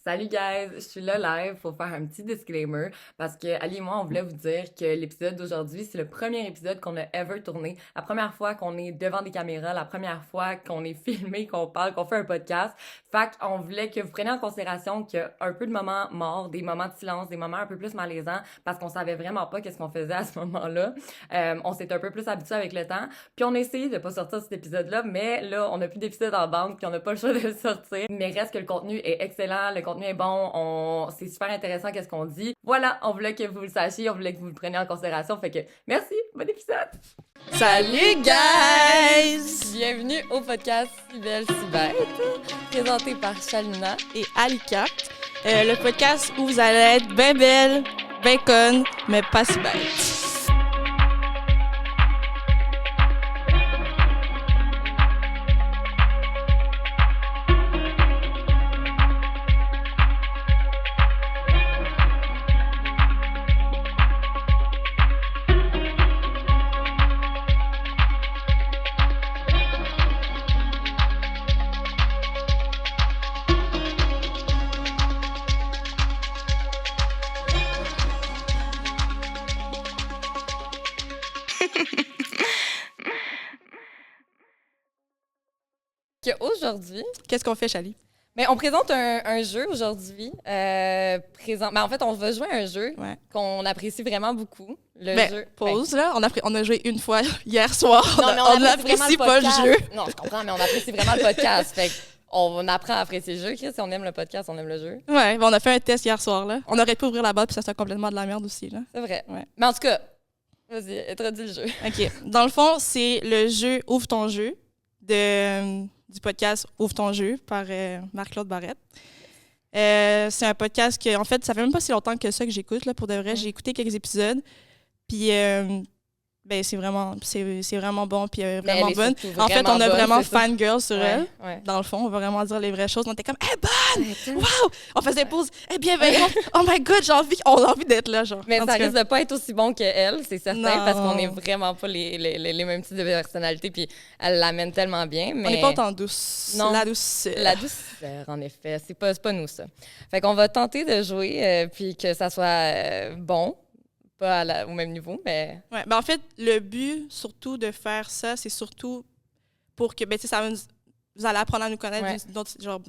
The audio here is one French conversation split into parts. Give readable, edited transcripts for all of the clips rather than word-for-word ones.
Salut guys, je suis là live pour faire un petit disclaimer parce que Ali et moi on voulait vous dire que l'épisode d'aujourd'hui c'est le premier épisode qu'on a ever tourné, la première fois qu'on est devant des caméras, la première fois qu'on est filmé, qu'on parle, qu'on fait un podcast. Fait qu'on voulait que vous preniez en considération qu'il y a un peu de moments morts, des moments de silence, des moments un peu plus malaisants parce qu'on savait vraiment pas qu'est-ce qu'on faisait à ce moment-là. On s'est un peu plus habitué avec le temps, puis on a essayé de pas sortir cet épisode-là, mais là on a plus d'épisodes en bande puis on n'a pas le choix de le sortir. Mais reste que le contenu est excellent, le contenu est bon, c'est super intéressant qu'est-ce qu'on dit. Voilà, on voulait que vous le sachiez, on voulait que vous le preniez en considération, fait que merci, bon épisode! Salut guys! Bienvenue au podcast Si belle, si bête, présenté par Shalina Et Alika, le podcast où vous allez être ben belle, ben conne, mais pas si bête. Aujourd'hui, Qu'est-ce qu'on fait, Chali? mais on présente un jeu aujourd'hui. Ben, en fait, on va jouer à un jeu qu'on apprécie vraiment beaucoup. Pause, là. On a joué une fois hier soir. Non, on n'apprécie pas le jeu. Non, je comprends, mais on apprécie vraiment le podcast. Fait on apprend à apprécier le jeu. Chris, si on aime le podcast, on aime le jeu. Ouais, on a fait un test hier soir, là. On aurait pu ouvrir la boîte puis ça serait complètement de la merde aussi, là. C'est vrai. Ouais. Mais en tout cas, vas-y, introduis le jeu. OK. Dans le fond, c'est le jeu Ouvre ton jeu du podcast Ouvre ton jeu par Marc-Claude Barrette. C'est un podcast que, en fait, ça fait même pas si longtemps que ça que j'écoute, là, pour de vrai. J'ai écouté quelques épisodes, puis ben, c'est vraiment bon, puis vraiment bonne. En fait, on a vraiment fangirl sur elle. Ouais. Dans le fond, on va vraiment dire les vraies choses. On était comme, hey, bonne! Wow! On faisait pause. Hey, bienveillante! Oh my God, on a envie d'être là, genre. Mais ça risque de pas être aussi bon qu'elle, c'est certain, Non. parce qu'on est vraiment pas les mêmes types de personnalités, puis elle l'amène tellement bien. Mais On n'est pas autant douce. Non. La douceur. La douceur, en effet. C'est pas nous, ça. Fait qu'on va tenter de jouer, puis que ça soit bon. Pas au même niveau, mais... Ouais, ben en fait, le but, surtout, de faire ça, c'est surtout pour que, ben, tu sais, vous allez apprendre à nous connaître genre,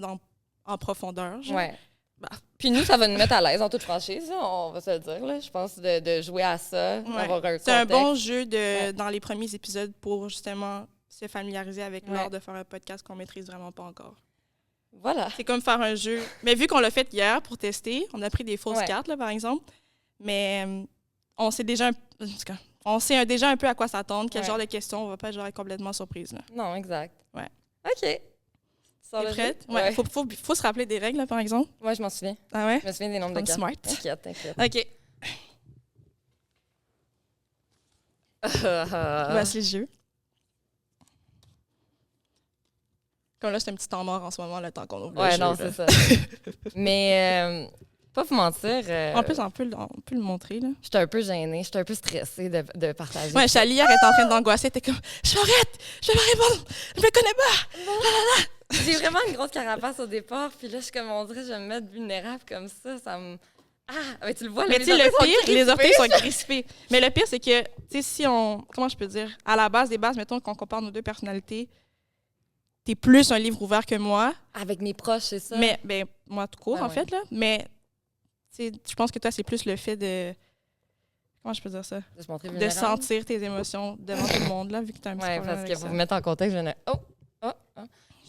en profondeur. Genre. Ouais. Bah. Puis nous, ça va nous mettre à l'aise en toute franchise, là, on va se le dire. Là. Je pense de jouer à ça, d'avoir un contexte. C'est un bon jeu dans les premiers épisodes pour, justement, se familiariser avec l'art de faire un podcast qu'on maîtrise vraiment pas encore. Voilà. C'est comme faire un jeu. Mais vu qu'on l'a fait hier pour tester, on a pris des fausses cartes, là, par exemple, mais... on sait déjà déjà un peu à quoi s'attendre, quel genre de questions. On va pas genre être complètement surprise. Là. Non, exact. Ouais. OK. T'es prête? Ouais. Faut se rappeler des règles, là, par exemple. Moi, je m'en souviens. Ah ouais? Je me souviens des nombres de cartes. Smart. T'inquiète. OK. Voici le jeu. Comme là, c'est un petit temps mort en ce moment, le temps qu'on ouvre le jeu. Non, là. c'est ça. Mais... pas vous mentir. En plus, on peut le montrer. Là. J'étais un peu gênée, j'étais un peu stressée de partager. Ouais, Chali, hier, elle était en train d'angoisser. Elle était comme, je vais pas répondre, je me connais pas. J'ai vraiment une grosse carapace au départ, puis là, je suis comme, on dirait, je vais me mettre vulnérable comme ça me... Ah, mais tu le vois, là, mais tu sais, le pire, les orteils sont crispés. Mais le pire, c'est que, tu sais, si on. Comment je peux dire? À la base des bases, mettons, qu'on compare nos deux personnalités, t'es plus un livre ouvert que moi. Avec mes proches, c'est ça. Mais, ben, moi, tout court, en fait, là. Mais, tu sais, je pense que toi, c'est plus le fait de. Comment je peux dire ça? De se montrer de vulnérable. sentir tes émotions devant tout le monde, là, vu que t'as un petit problème. Parce avec que ça. pour vous mettre en contexte,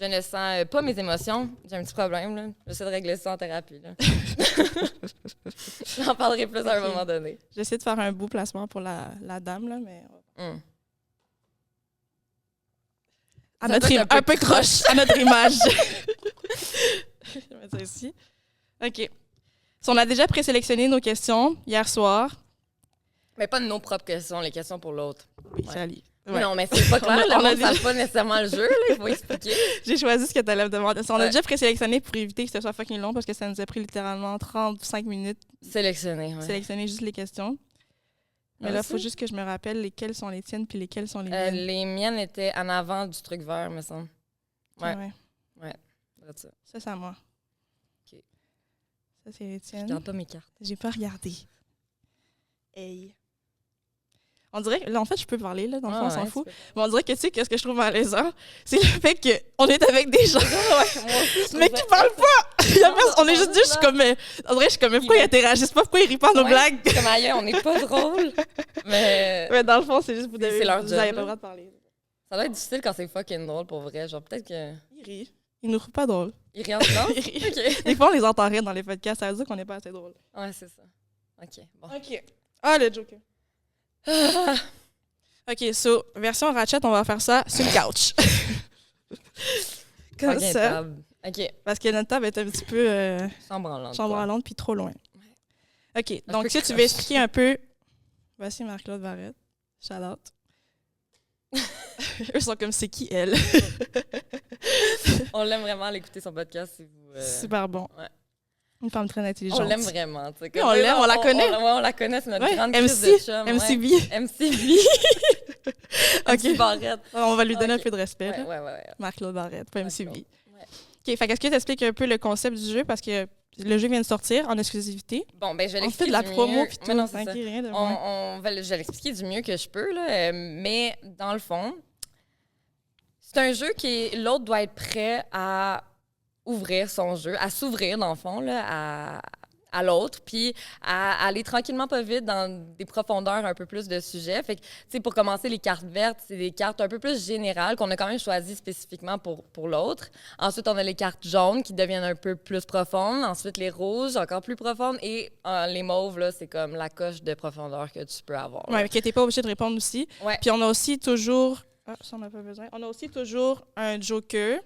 je ne sens pas mes émotions. J'ai un petit problème, là. J'essaie de régler ça en thérapie, là. J'en parlerai plus à un moment donné. J'essaie de faire un beau placement pour la dame, là, mais... À notre un peu croche, à notre image. Je vais mettre ça ici. OK. So, on a déjà présélectionné nos questions hier soir. Mais pas de nos propres questions, les questions pour l'autre. Oui, Chali. Ouais. Non, mais c'est pas clair. On a ne savent pas nécessairement le jeu, là, il faut expliquer. J'ai choisi ce que tu allais me demander. On a déjà présélectionné pour éviter que ce soit fucking long parce que ça nous a pris littéralement 35 minutes. Sélectionner, Sélectionner juste les questions. Mais là, il faut juste que je me rappelle lesquelles sont les tiennes puis lesquelles sont les miennes. Les miennes étaient en avant du truc vert, me semble. Ouais. Ouais. Ouais. Ça. Ça, c'est à moi. OK. Ça, c'est les Je tiennes. regarde pas mes cartes. J'ai pas regardé. Hey. On dirait que, là, en fait, je peux parler, là, dans le fond, on s'en fout. Mais on dirait que, tu sais, qu'est-ce que je trouve malaisant? C'est le fait qu'on est avec des gens, mais qui parlent pas! On est juste dit, je suis comme, on dirait, je suis comme, pourquoi ils interagissent pas? Pourquoi ils rient pas à nos blagues? Comme ailleurs, on n'est pas drôle. Mais dans le fond, c'est juste, vous c'est leur avez job, pas le là. droit de parler. Ça doit être difficile quand c'est fucking drôle, pour vrai. Genre, peut-être que... Ils rient. Ils nous trouvent pas drôles. Ils rient en silence? Ils rient. OK. Des fois, on les entendrait dans les podcasts, ça veut dire qu'on n'est pas assez drôle. Ouais, c'est ça. OK, bon. OK. Ah, le Joker. OK, so, version Ratchet, on va faire ça sur le couch. Comme Fucking ça. table. OK. Parce que notre table est un petit peu Chambranlante. chambranlante puis trop loin. OK, Un donc peu si tu veux croche. expliquer un peu... Voici Marc-Claude Barrette. Shout out. Eux sont comme, c'est qui elle? On l'aime vraiment à l'écouter son podcast si vous... Super bon. Ouais. Une femme très intelligente. On l'aime vraiment. Tu sais, Oui, on l'aime, on la connaît. On la connaît, c'est notre Ouais, grande MC, crise de chum. MCB. Ouais. MCB. OK. MC Barrette. On va lui donner Ok. un peu de respect. Ouais, là. ouais. Marc-Claude Barrette, pas MCB. Ouais. OK, fait qu'est-ce que tu expliques un peu le concept du jeu? Parce que le jeu vient de sortir en exclusivité. Bon, ben je vais On fait l'expliquer de la du promo mieux. puis tout. Mais non, c'est ça. t'inquiète, rien de Je vais l'expliquer du mieux que je peux, là. Mais dans le fond, c'est un jeu l'autre doit être prêt à ouvrir son jeu, à s'ouvrir, dans le fond, là, à l'autre, puis à aller tranquillement, pas vite, dans des profondeurs un peu plus de sujets. Fait que, tu sais, pour commencer, les cartes vertes, c'est des cartes un peu plus générales qu'on a quand même choisies spécifiquement pour l'autre. Ensuite, on a les cartes jaunes qui deviennent un peu plus profondes. Ensuite, les rouges, encore plus profondes. Et les mauves, là, c'est comme la coche de profondeur que tu peux avoir. là. Ouais, que t'es pas obligé de répondre aussi. Ouais. Puis on a aussi toujours... Ah, ça, on n'a pas besoin. On a aussi toujours un joker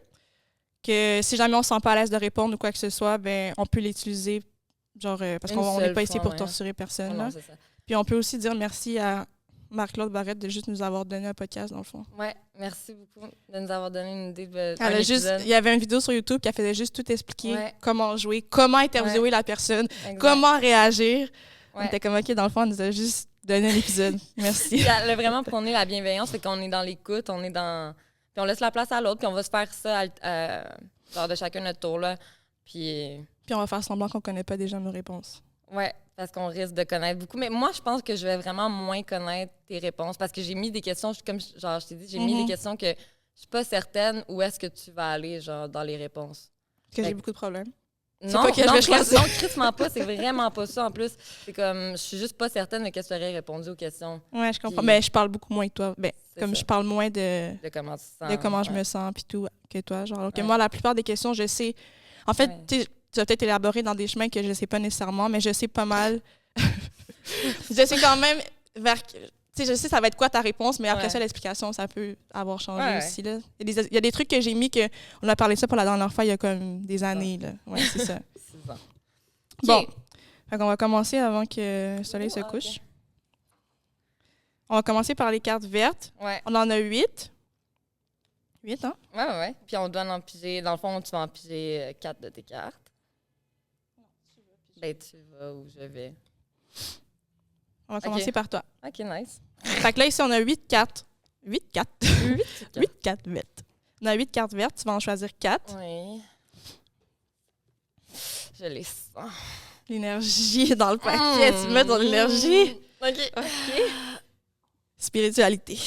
que si jamais on se sent pas à l'aise de répondre ou quoi que ce soit, ben on peut l'utiliser, genre, parce Une qu'on n'est seule pas ici fois, pour ouais. torturer personne. Oh là. non, c'est ça. Puis on peut aussi dire merci à Marc-Claude Barrette de juste nous avoir donné un podcast, dans le fond. Ouais, merci beaucoup de nous avoir donné une idée de Elle a juste, il y avait une vidéo sur YouTube qui faisait juste tout expliquer Ouais. comment jouer, comment interviewer la personne, Exact. comment réagir. On Ouais. était comme, OK, dans le fond, elle nous a juste donné un épisode. Merci. Puis elle a vraiment prôné la bienveillance, fait qu'on est dans l'écoute, on est dans... Puis on laisse la place à l'autre, puis on va se faire ça genre de chacun notre tour, là. Puis, Puis on va faire semblant qu'on connaît pas déjà nos réponses. ouais, parce qu'on risque de connaître beaucoup. Mais moi, je pense que je vais vraiment moins connaître tes réponses, parce que j'ai mis des questions, comme genre, je t'ai dit, j'ai mis des questions que je suis pas certaine où est-ce que tu vas aller, genre, dans les réponses. Parce que j'ai Fait- beaucoup de problèmes. Non, pas que je non, vais choisir. Non, crissement pas, c'est vraiment pas ça. En plus, c'est comme, je suis juste pas certaine de qu'est-ce que tu aurais répondu aux questions, Ouais, je comprends. Puis- Mais je parle beaucoup moins que toi. Ben, C'est comme ça. je parle moins de de comment tu te sens. je me sens puis tout que toi. Genre, alors que Ouais. moi, la plupart des questions, je sais. En fait, Ouais. tu sais, tu vas peut-être élaborer dans des chemins que je sais pas nécessairement, mais je sais pas mal. Je sais quand même vers. Tu sais, je sais ça va être quoi ta réponse, mais après Ouais. ça, l'explication, ça peut avoir changé Ouais. aussi. Là. Il y a des trucs que j'ai mis que. On a parlé de ça pour la dernière fois il y a comme des années. Là. Ouais, c'est ça. C'est ça. Bon. OK. Fait qu'on va commencer avant que le soleil se Ah, ok. couche. On va commencer par les cartes vertes. Ouais. On en a 8. 8, hein? Ouais. Puis on doit en piger. Dans le fond, tu vas en piger 4 de tes cartes. Ben, tu vas où je vais. On va commencer par toi. OK, nice. Fait que là, ici, on a 8 cartes. 8 cartes. 8 cartes vertes. On a 8 cartes vertes. Tu vas en choisir 4. Oui. Je les sens. L'énergie dans le paquet. Tu mets ton énergie. OK. Spiritualité.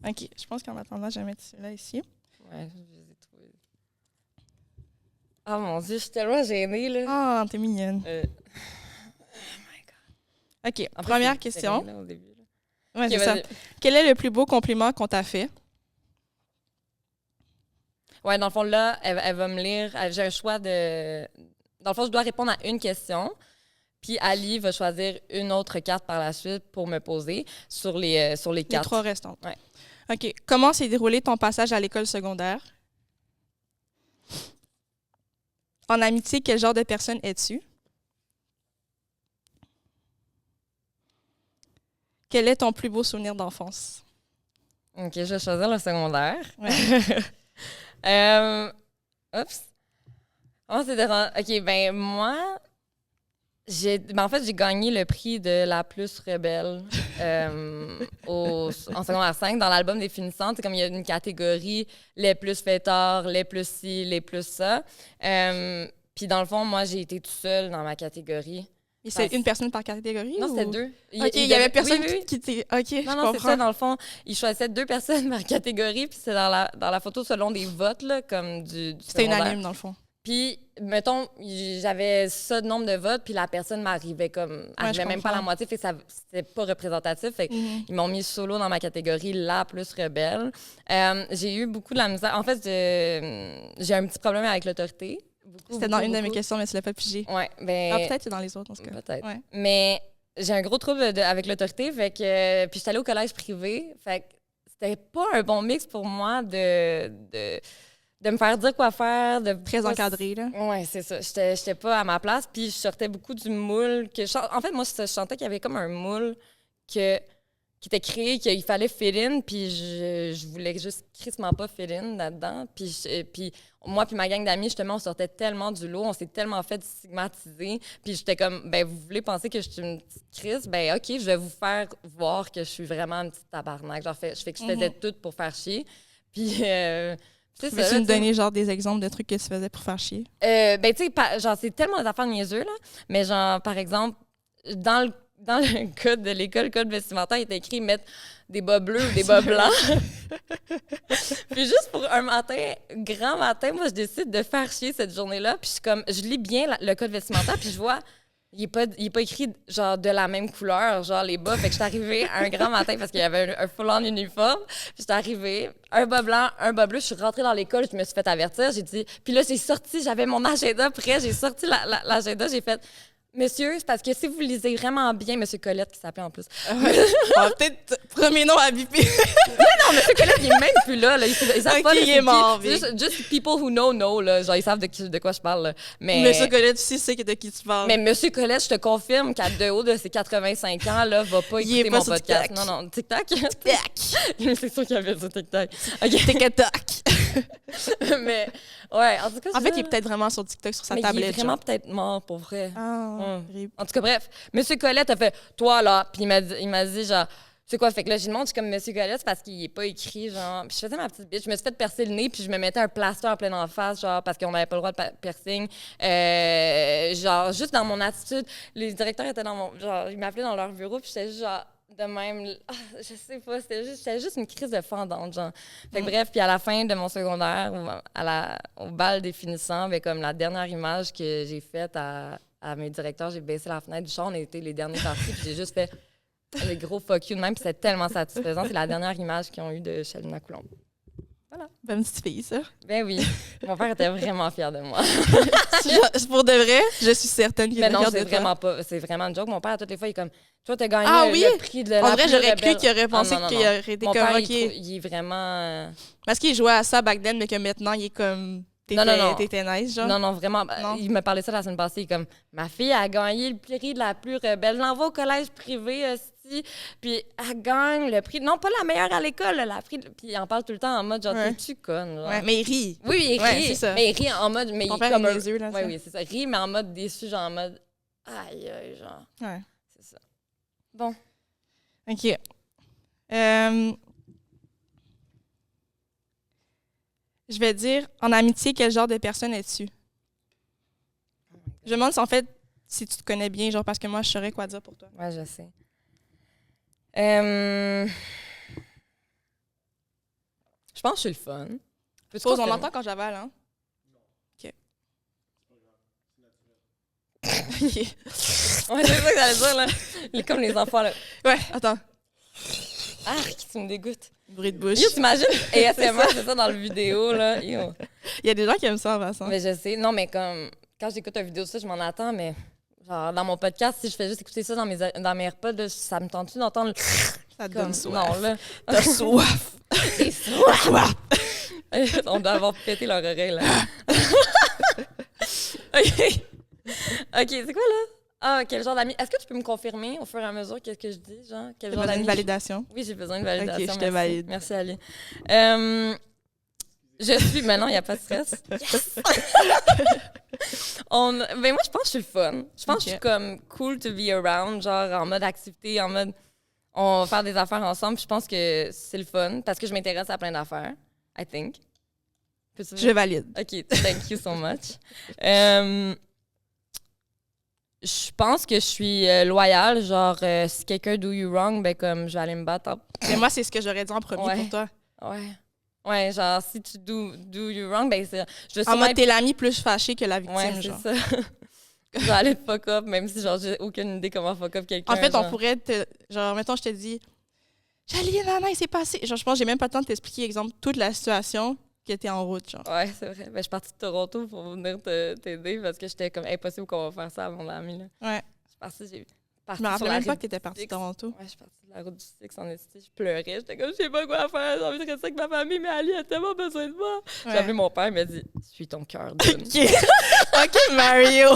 OK. Je pense qu'en attendant, je vais mettre celui-là ici. Ouais, je les ai trouvés. Ah mon Dieu, je suis tellement gênée, là. Ah, t'es mignonne. OK. En plus, Première c'est question. serré, là, au début, là. Ouais, Ok, c'est ça. vas-y. Quel est le plus beau compliment qu'on t'a fait? Ouais, dans le fond, là, elle va me lire. J'ai un choix de. Dans le fond, je dois répondre à une question. Puis Ali va choisir une autre carte par la suite pour me poser sur les Les quatre. 3 restantes. Ouais. OK. Comment s'est déroulé ton passage à l'école secondaire? En amitié, quel genre de personne es-tu? Quel est ton plus beau souvenir d'enfance? OK, je vais choisir le secondaire. Ouais. Oups. Oh, c'est OK, ben moi, en fait, j'ai gagné le prix de la plus rebelle en secondaire 5 dans l'album des finissantes. C'est comme il y a une catégorie les plus fêtards, les plus ci, les plus ça. Puis dans le fond, moi, j'ai été tout seul dans ma catégorie. Et c'est une personne par catégorie? Non, ou... c'était 2. OK, il y avait personne oui. qui était... OK, je Non, c'est comprends. ça, dans le fond. Ils choisissaient 2 personnes par catégorie, puis c'est dans la photo selon des votes, là, comme du C'était secondaire. unanime, dans le fond. Puis, mettons, j'avais ça de nombre de votes, puis la personne m'arrivait comme... arrivait même pas à la moitié, fait que c'était pas représentatif. Fait ils m'ont mis solo dans ma catégorie la plus rebelle. J'ai eu beaucoup de la misère. En fait, j'ai un petit problème avec l'autorité. C'était dans une de mes questions, mais tu l'as pas pigé. Ouais, ben... Ah, peut-être que c'est dans les autres, en tout cas. Peut-être. Ouais. Mais j'ai un gros trouble avec l'autorité, fait que... Puis j'étais allée au collège privé, fait que c'était pas un bon mix pour moi de me faire dire quoi faire. Très encadré, là. Ouais, c'est ça. J'étais pas à ma place, puis je sortais beaucoup du moule. En fait, moi, je sentais qu'il y avait comme un moule qui était créé, qu'il fallait fit in, puis je voulais juste crissement pas fit in là-dedans. Puis moi puis ma gang d'amis, justement, on sortait tellement du lot, on s'est tellement fait stigmatiser. Puis j'étais comme, ben vous voulez penser que je suis une petite crisse? Ben OK, je vais vous faire voir que je suis vraiment une petite tabarnak. Genre, je fais que je faisais tout pour faire chier. Puis... tu me donner genre des exemples de trucs que tu faisais pour faire chier? Ben tu sais, genre c'est tellement des affaires niaiseux, là. Mais genre, par exemple, dans le code de l'école, le code vestimentaire, il était écrit mettre des bas bleus ou des bas blancs. Puis juste pour un matin, grand matin, moi je décide de faire chier cette journée-là. Puis je lis bien le code vestimentaire, puis je vois... Il est pas écrit genre de la même couleur, genre les bas. Fait que j'étais arrivée un grand matin parce qu'il y avait un full-on uniforme. Puis j'étais arrivée, un bas blanc, un bas bleu. Je suis rentrée dans l'école, je me suis fait avertir. J'ai dit... Puis là, j'ai sorti, j'avais mon agenda prêt. J'ai sorti l'agenda, j'ai fait... Monsieur, c'est parce que si vous lisez vraiment bien, Monsieur Colette, qui s'appelait en plus. Peut-être premier nom à biper. non, Monsieur Colette, il est même plus là. Ils savent pas. Il est mort. Juste people who know, là. Genre, ils savent de quoi je parle. Là. Mais Monsieur Colette aussi sait de qui tu parles. Mais Monsieur Colette, je te confirme qu'à de haut de ses 85 ans, là, va pas écouter mon podcast. TikTok. Non, TikTok. C'est sûr qu'il y avait du TikTok. OK. TikTok. Mais, ouais, en tout cas... En fait, il est peut-être vraiment sur TikTok, sur sa tablette. Il est vraiment peut-être mort, pour vrai. En tout cas, bref, Monsieur Colette a fait « Toi, là », puis il m'a dit, genre, c'est quoi? Fait que là, j'ai demandé, je suis comme Monsieur Colette, parce qu'il est pas écrit, genre... Puis je faisais ma petite bitch, je me suis fait percer le nez, puis je me mettais un plaster en pleine en face, genre, parce qu'on n'avait pas le droit de piercing. Genre, juste dans mon attitude, les directeurs étaient dans mon... Genre, ils m'appelaient dans leur bureau, puis j'étais juste, genre... de même, je sais pas, c'était juste une crise de fendante, genre. Fait que bref, puis à la fin de mon secondaire, au bal des finissants, ben, comme la dernière image que j'ai faite à mes directeurs, j'ai baissé la fenêtre du char, on était les derniers partis, puis j'ai juste fait le gros fuck you de même, puis c'était tellement satisfaisant. C'est la dernière image qu'ils ont eue de Shalina Coulomb. Voilà. Bonne petite fille, ça. Ben oui. Mon père était vraiment fier de moi. Pour de vrai, je suis certaine qu'il est fier de toi. Mais non, c'est vraiment pas... C'est vraiment une joke. Mon père, à toutes les fois, il est comme... Toi, t'as gagné le prix de la En vrai, plus j'aurais rebelle. cru qu'il aurait pensé qu'il aurait été Mon comme... père, OK. il est vraiment... Parce qu'il jouait à ça back then, mais que maintenant, il est comme... T'étais nice, genre? Non, vraiment. Non. Il me parlait ça la semaine passée. Il est comme, ma fille a gagné le prix de la plus rebelle. Je l'envoie au collège privé, aussi. Puis elle gagne le prix. Non, pas la meilleure à l'école, la prix. Puis il en parle tout le temps en mode, genre, t'es-tu conne, genre. Ouais, mais il rit. Oui, il rit. Ouais, c'est ça. Mais il rit en mode... Mais Ton père comme a des yeux, là. Oui, c'est ça. Il rit, mais en mode déçu, genre en mode... Aïe, genre. Ouais. C'est ça. Bon. OK. Je vais dire, en amitié, quel genre de personne es-tu? Je me demande si, en fait, si tu te connais bien, genre, parce que moi, je saurais quoi dire pour toi. Ouais, je sais. Je pense que je suis le fun. Pause, on l'entend quand j'avale, hein? OK. OK. Ouais, c'est ça que j'allais dire, là. Comme les enfants, là. Ouais, attends. Ah, tu me dégoûtes. Bruit de bouche. Yo, t'imagines? ASMR, c'est ça dans le vidéo, là. Yo. Il y a des gens qui aiment ça en passant. Mais je sais. Non, mais comme... Quand j'écoute une vidéo de ça, je m'en attends, mais... Genre, dans mon podcast, si je fais juste écouter ça dans mes AirPods, là, ça me tente-tu d'entendre... Ça te donne soif. Non, là. T'as soif. T'es soif. On doit avoir pété leur oreille, là. OK. OK, c'est quoi, là? Ah, quel genre d'amis? Est-ce que tu peux me confirmer au fur et à mesure qu'est-ce que je dis, genre? Quel genre d'amis? Une validation? Oui, j'ai besoin de validation. OK, je te valide. Merci, Ali. Je suis... Mais non, il n'y a pas de stress. Yes! Ben moi, je pense que je suis le fun. Je pense que je suis comme cool to be around, genre en mode activité, en mode on va faire des affaires ensemble. Je pense que c'est le fun parce que je m'intéresse à plein d'affaires, I think. Je valide. OK, thank you so much. Je pense que je suis loyale. Genre, si quelqu'un do you wrong, ben comme, je vais aller me battre. Mais moi, c'est ce que j'aurais dit en premier pour toi. Ouais. Ouais, genre, si tu do you wrong, ben je En mode, t'es l'ami plus fâché que la victime, ouais, genre. c'est ça. Je vais aller te fuck up, même si, genre, j'ai aucune idée comment fuck up quelqu'un. En fait, genre. on pourrait genre, mettons, je te dis, Jali, il s'est passé. Genre, je pense que j'ai même pas le temps de t'expliquer, exemple, toute la situation qui était en route, genre. Ouais, c'est vrai. Ben, je suis partie de Toronto pour venir t'aider parce que j'étais comme impossible qu'on va faire ça à mon ami, là. Ouais. Je suis partie, Je me rappelais même pas que t'étais partie de Toronto. Ouais, je suis partie de la route du Six en Estie. Je pleurais. J'étais comme, je sais pas quoi faire. J'ai envie de rester avec ma famille, mais Ali a tellement besoin de moi. Ouais. J'ai appelé mon père, il m'a dit, suis ton cœur, Dune. OK, Mario.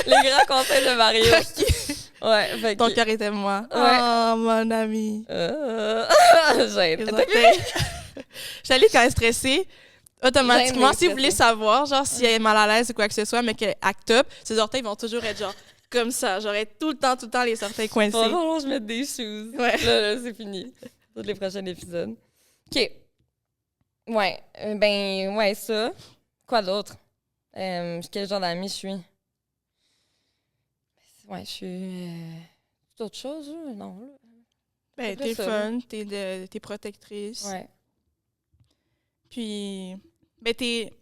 Les grands conseils de Mario. OK. Ouais, fait Ton que... cœur était moi. Ouais. Oh, mon ami. J'ai J'allais quand elle est stressée. Automatiquement, Gênée, si vous voulez savoir, genre, si elle est mal à l'aise ou quoi que ce soit, mais qu'elle act up, ses orteils vont toujours être genre comme ça. J'aurais tout le temps les orteils coincés. Faut je mette des shoes. Ouais. Là, c'est fini. Tous les prochains épisodes. OK. Ouais. Ben, ouais, ça. Quoi d'autre? Quel genre d'ami je suis? Ouais, je suis... C'est autre chose, là? Non, là. Ben, C'est t'es ça, fun, t'es protectrice. Ouais. Puis, ben,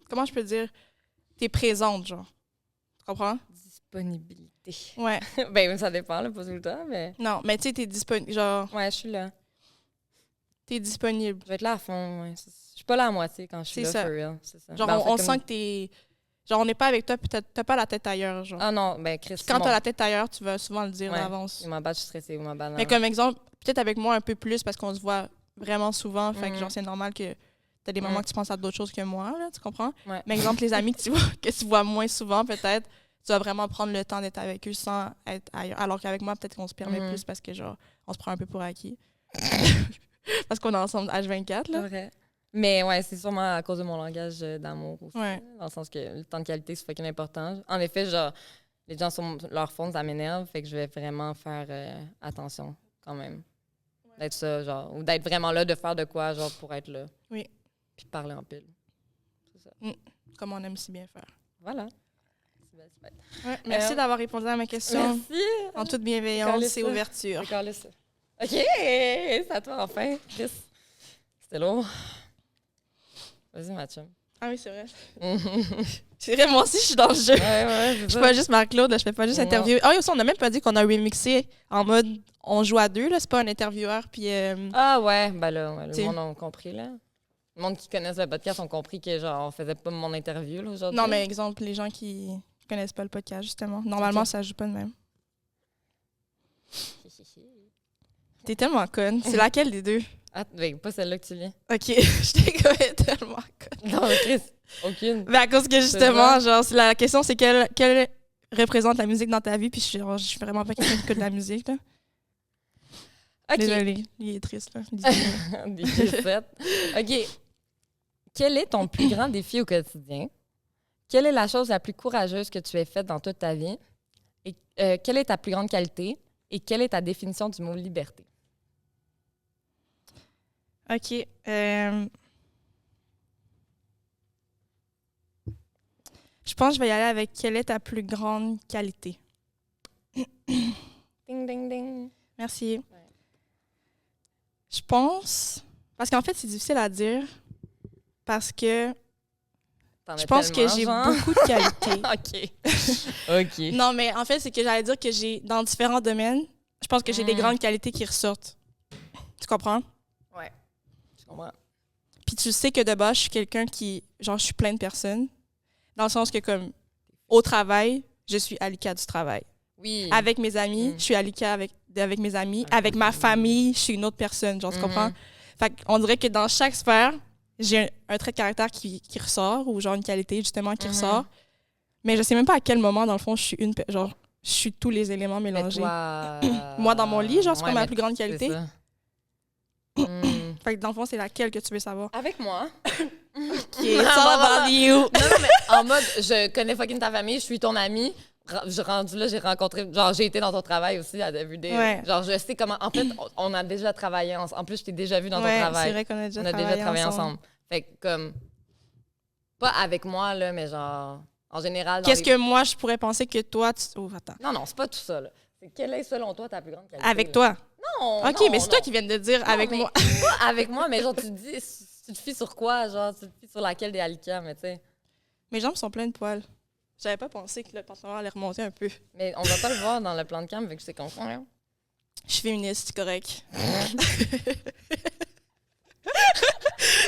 comment je peux dire? T'es présente, genre. Tu comprends? Disponibilité. Ouais. Ben, ça dépend, là, pas tout le temps, mais... Non, mais tu sais, t'es disponible. Genre, Ouais, je suis là. t'es disponible. Je vais être là à fond, ouais. Je suis pas là à moitié quand je suis C'est là, ça. for real. C'est ça. Genre, Ben, en fait, on comme- sent que t'es. Genre, on n'est pas avec toi, puis t'as pas la tête ailleurs, genre. Ah non, ben, Chris, Puis quand t'as la tête ailleurs, tu vas souvent le dire Ouais. d'avance. Il m'emballe, je suis stressée, ou m'emballe. Mais comme exemple, peut-être avec moi un peu plus parce qu'on se voit vraiment souvent. Fait que Mhm. genre, c'est normal que t'as des moments Mhm. que tu penses à d'autres choses que moi, là, tu comprends? Ouais. Mais exemple, les amis que tu vois moins souvent, peut-être, tu vas vraiment prendre le temps d'être avec eux sans être ailleurs. Alors qu'avec moi, peut-être qu'on se permet Mhm. plus parce que genre, on se prend un peu pour acquis. Parce qu'on est ensemble H24, C'est là. vrai. Mais ouais, c'est sûrement à cause de mon langage d'amour aussi. Ouais. Dans le sens que le temps de qualité, c'est fucking important. En effet, genre, les gens sur leur fond, ça m'énerve. Fait que je vais vraiment faire attention quand même. D'être ça, genre. Ou d'être vraiment là, de faire de quoi, genre, pour être là. Oui. Puis de parler en pile. C'est ça. Comme on aime si bien faire. Voilà. C'est belle, c'est belle. Ouais, merci d'avoir répondu à ma question. Merci. En toute bienveillance Calais et ça. ouverture. J'ai calé ça. OK, c'est à toi enfin, Chris. C'était lourd. Vas-y, ma chum. Ah oui, c'est vrai. ouais, C'est vrai, moi aussi, je suis dans le jeu. ouais, c'est Je ça. suis pas juste Marc-Claude, là, je fais pas juste Non. interviewer. Ah oui, aussi, on a même pas dit qu'on a remixé en mode on joue à deux, là, c'est pas un intervieweur, puis... Ah ouais, ben là, ouais, le T'sais. monde a compris, là. Le monde qui connaisse le podcast ont compris que, genre, on faisait pas mon interview, là, aujourd'hui. Non, mais exemple, les gens qui connaissent pas le podcast, justement. Normalement, Ok. ça joue pas de même. T'es tellement conne. C'est laquelle des deux? Ah, ben, pas celle-là que tu lis. OK, je t'ai comme tellement conne. Non, mais Chris, aucune. Ben, à cause que, justement, vrai? genre, la question, c'est quelle représente la musique dans ta vie, puis je suis vraiment pas quelqu'un qui écoute de la musique, là. OK. Désolée, il est triste, là. Dis-le. Des chaussettes. OK. Quel est ton plus grand défi au quotidien? Quelle est la chose la plus courageuse que tu aies faite dans toute ta vie? Et quelle est ta plus grande qualité? Et quelle est ta définition du mot liberté? OK. Je pense que je vais y aller avec quelle est ta plus grande qualité. Ding, ding, ding. Merci. Je pense... Parce qu'en fait, c'est difficile à dire parce que T'en je as pense que tellement, j'ai genre. beaucoup de qualités. OK. OK. Non, mais en fait, c'est que j'allais dire que j'ai, dans différents domaines, je pense que j'ai des grandes qualités qui ressortent. Tu comprends? Ouais. Je comprends. Puis tu sais que de base, je suis quelqu'un qui... Genre, je suis plein de personnes. Dans le sens que, comme, au travail, je suis Alika du travail. Oui. Avec mes amis, je suis Alika avec mes amis. Avec ma famille, je suis une autre personne. Genre, tu comprends? Fait qu'on dirait que dans chaque sphère, j'ai un trait de caractère qui ressort ou genre une qualité, justement, qui ressort. Mais je sais même pas à quel moment, dans le fond, je suis tous les éléments Mais mélangés. toi, Moi, dans mon lit, genre, c'est pas ma mais plus grande c'est qualité. ça. Fait que dans le fond, c'est laquelle que tu veux savoir? Avec moi. It's all about you! Non, mais en mode, je connais fucking ta famille, je suis ton amie. Rendu là, j'ai rencontré... Genre, j'ai été dans ton travail aussi à Everyday. Ouais. Genre, je sais comment... En fait, on a déjà travaillé ensemble. En plus, je t'ai déjà vu dans ton Ouais, travail. c'est vrai qu'on a déjà On a déjà travaillé ensemble. Fait que, comme... Pas avec moi, là, mais genre, en général... Qu'est-ce que moi, je pourrais penser que toi... Oh, attends. Non, c'est pas tout ça, là. C'est quelle est, selon toi, ta plus grande qualité? Avec là? toi? Non, OK, mais c'est toi qui viens de dire avec mais, moi. Pas avec moi, mais genre, tu te dis... Tu te fies sur quoi? Genre, tu te fies sur laquelle des Alika, mais tu sais... Mes jambes sont pleines de poils. J'avais pas pensé que le pantalon allait remonter un peu. Mais on va pas le voir dans le plan de cam, vu que c'est confond, là. Je suis féministe, c'est correct.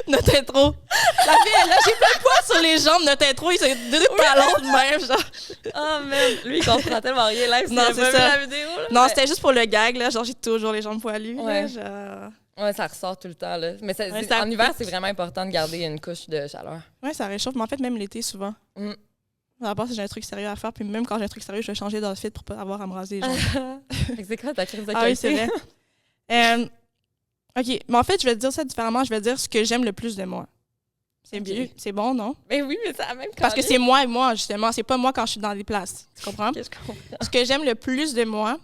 Notre intro. La fille, elle a, j'ai plein de poils sur les jambes. Notre intro, il s'est deux talons de même, genre. Oh, man! Lui, il comprend tellement rien, live. Non, c'est ça. La vidéo, là, Non, mais... c'était juste pour le gag, là. Genre, j'ai toujours les jambes poilues, Ouais. là, genre... Ouais, ça ressort tout le temps, là. Mais Ouais, ça en hiver, c'est vraiment important de garder une couche de chaleur. Ouais, ça réchauffe, mais en fait, même l'été, souvent. À part si j'ai un truc sérieux à faire, puis même quand j'ai un truc sérieux, je vais changer d'outfit pour pas avoir à me raser les jambes. C'est quoi ta crise de Ah oui, c'est qualité? vrai. OK, mais en fait, je vais te dire ça différemment. Je vais te dire ce que j'aime le plus de moi. C'est Ok. c'est bon, non? Mais oui, mais ça a même Parce que c'est moi et moi, justement. C'est pas moi quand je suis dans des places. Tu comprends? que je comprends. Ce que j'aime le plus de moi,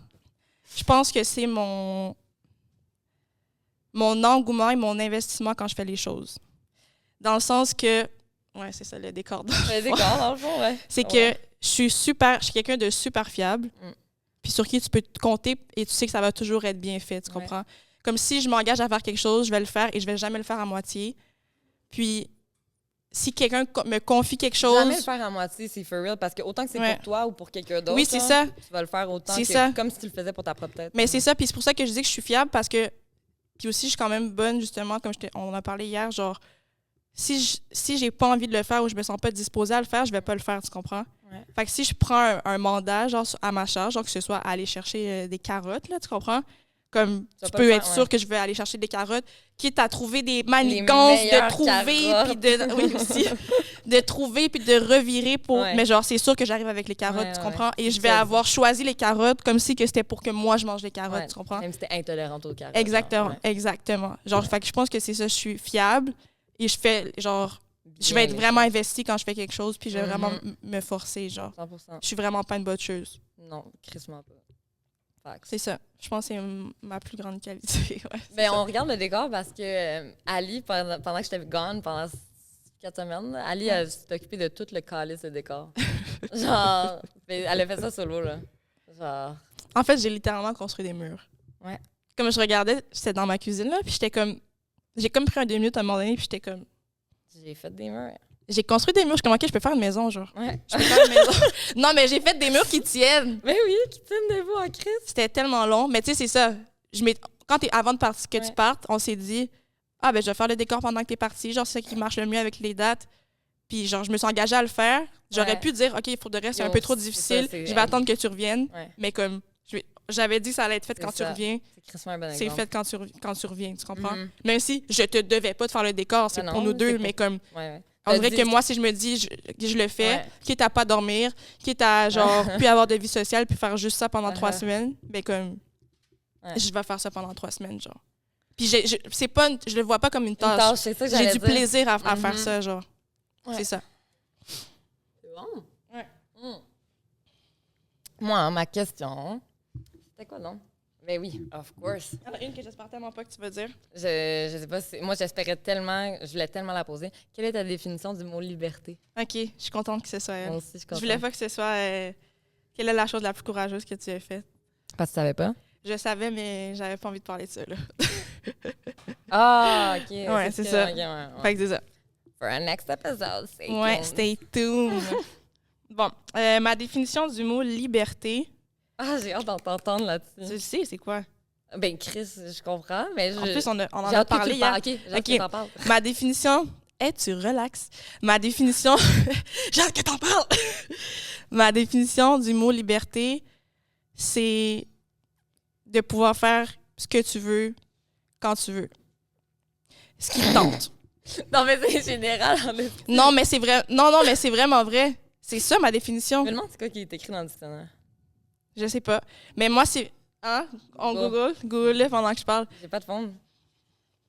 je pense que c'est mon engouement et mon investissement quand je fais les choses. Dans le sens que... Ouais, c'est ça, le décor. Le décor, dans le fond, ouais. C'est Ouais. que je suis quelqu'un de super fiable, puis sur qui tu peux te compter et tu sais que ça va toujours être bien fait, tu comprends? Comme si je m'engage à faire quelque chose, je vais le faire et je vais jamais le faire à moitié. Puis, si quelqu'un me confie quelque chose... Jamais le faire à moitié, c'est for real, parce que autant que c'est pour toi ou pour quelqu'un d'autre, oui, c'est là, ça. tu vas le faire autant C'est que ça. comme si tu le faisais pour ta propre tête. Mais c'est ça, puis c'est pour ça que je dis que je suis fiable, parce que... Puis aussi, je suis quand même bonne, justement, comme on en a parlé hier, genre... Si j'ai pas envie de le faire ou je me sens pas disposée à le faire, je vais pas le faire, tu comprends? Ouais. Fait que si je prends un mandat, genre, à ma charge, genre que ce soit aller chercher des carottes, là, tu comprends? Comme, tu peux être sûr que je vais aller chercher des carottes, quitte à trouver des manigances, de trouver, puis de... Oui, aussi. De trouver, puis de revirer pour... Ouais. Mais genre, c'est sûr que j'arrive avec les carottes, tu comprends? Et je vais avoir choisi les carottes comme si que c'était pour que moi, je mange les carottes, tu comprends? Même si t'es intolérante aux carottes. Exactement, genre, exactement. Genre, fait que je pense que c'est ça, je suis fiable et je fais, genre... Je Bien vais être les vraiment choses. investie quand je fais quelque chose, puis je vais vraiment me forcer, genre. 100%. Je suis vraiment pas une botcheuse. Non, crissement pas. Facts. C'est ça. Je pense que c'est ma plus grande qualité. Ouais, Ben, on regarde le décor parce que Ali, pendant que j'étais gone, pendant 4 semaines, Ali s'est occupée de tout le calice de décor. Genre, elle a fait ça solo, là. Genre. En fait, j'ai littéralement construit des murs. Ouais. Comme je regardais, j'étais dans ma cuisine, là, puis j'étais comme... J'ai comme pris un 2 minutes à un moment donné, puis j'étais comme... J'ai fait des murs. J'ai construit des murs, je suis comme, OK, je peux faire une maison, genre. Ouais. Je peux faire une maison. Non, mais j'ai fait des murs qui tiennent. Mais oui, qui tiennent debout en crise. C'était tellement long. Mais tu sais, c'est ça. Avant que tu partes, on s'est dit, ah, ben, je vais faire le décor pendant que tu es parti. Genre, c'est ça qui marche le mieux avec les dates. Puis, genre, je me suis engagée à le faire. J'aurais pu dire, OK, il faudrait, c'est un peu trop difficile. Je vais attendre que tu reviennes. Ouais. Mais comme, j'avais dit que ça allait être fait quand tu reviens. C'est fait quand tu reviens, tu comprends? Même si je te devais pas de faire le décor, c'est pour nous deux, mais comme... On dirait que moi, si je me dis, je le fais, quitte à pas dormir, quitte à, genre, puis avoir de vie sociale, puis faire juste ça pendant 3 semaines, mais comme, je vais faire ça pendant 3 semaines, genre. Puis je le vois pas comme une tâche. C'est ça que j'ai du plaisir à faire ça, genre. Ouais. C'est ça. C'est bon. Ouais. Moi, ma question, c'était quoi, non? Ben oui, of course. Il y en a une que j'espère tellement pas que tu vas dire. Je sais pas, moi j'espérais tellement, je voulais tellement la poser. Quelle est ta définition du mot liberté? OK, je suis contente que ce soit elle. Moi aussi, je suis contente. Je voulais pas que ce soit... quelle est la chose la plus courageuse que tu as faite? Parce que tu savais pas? Je savais, mais j'avais pas envie de parler de ça, là. Ah, OK. Ouais, c'est ça. Okay, ouais. Fait que c'est ça. For our next episode, stay tuned. Ouais, stay tuned. Bon, ma définition du mot liberté... Ah, j'ai hâte d'entendre là-dessus. Tu sais, c'est quoi? Ben, Chris, je comprends, mais En plus, on en a parlé hier. OK, j'ai hâte que t'en parles. Ma définition... tu relaxes. Ma définition... J'ai hâte que t'en parles! Ma définition du mot liberté, c'est de pouvoir faire ce que tu veux, quand tu veux. Ce qui te tente. Non, mais c'est général. Non, mais c'est vrai. Non, mais c'est vraiment vrai. C'est ça, ma définition. Je me demande c'est quoi qui est écrit dans le dictionnaire. Je sais pas. Mais moi, c'est... Hein? On Google pendant que je parle. J'ai pas de fond.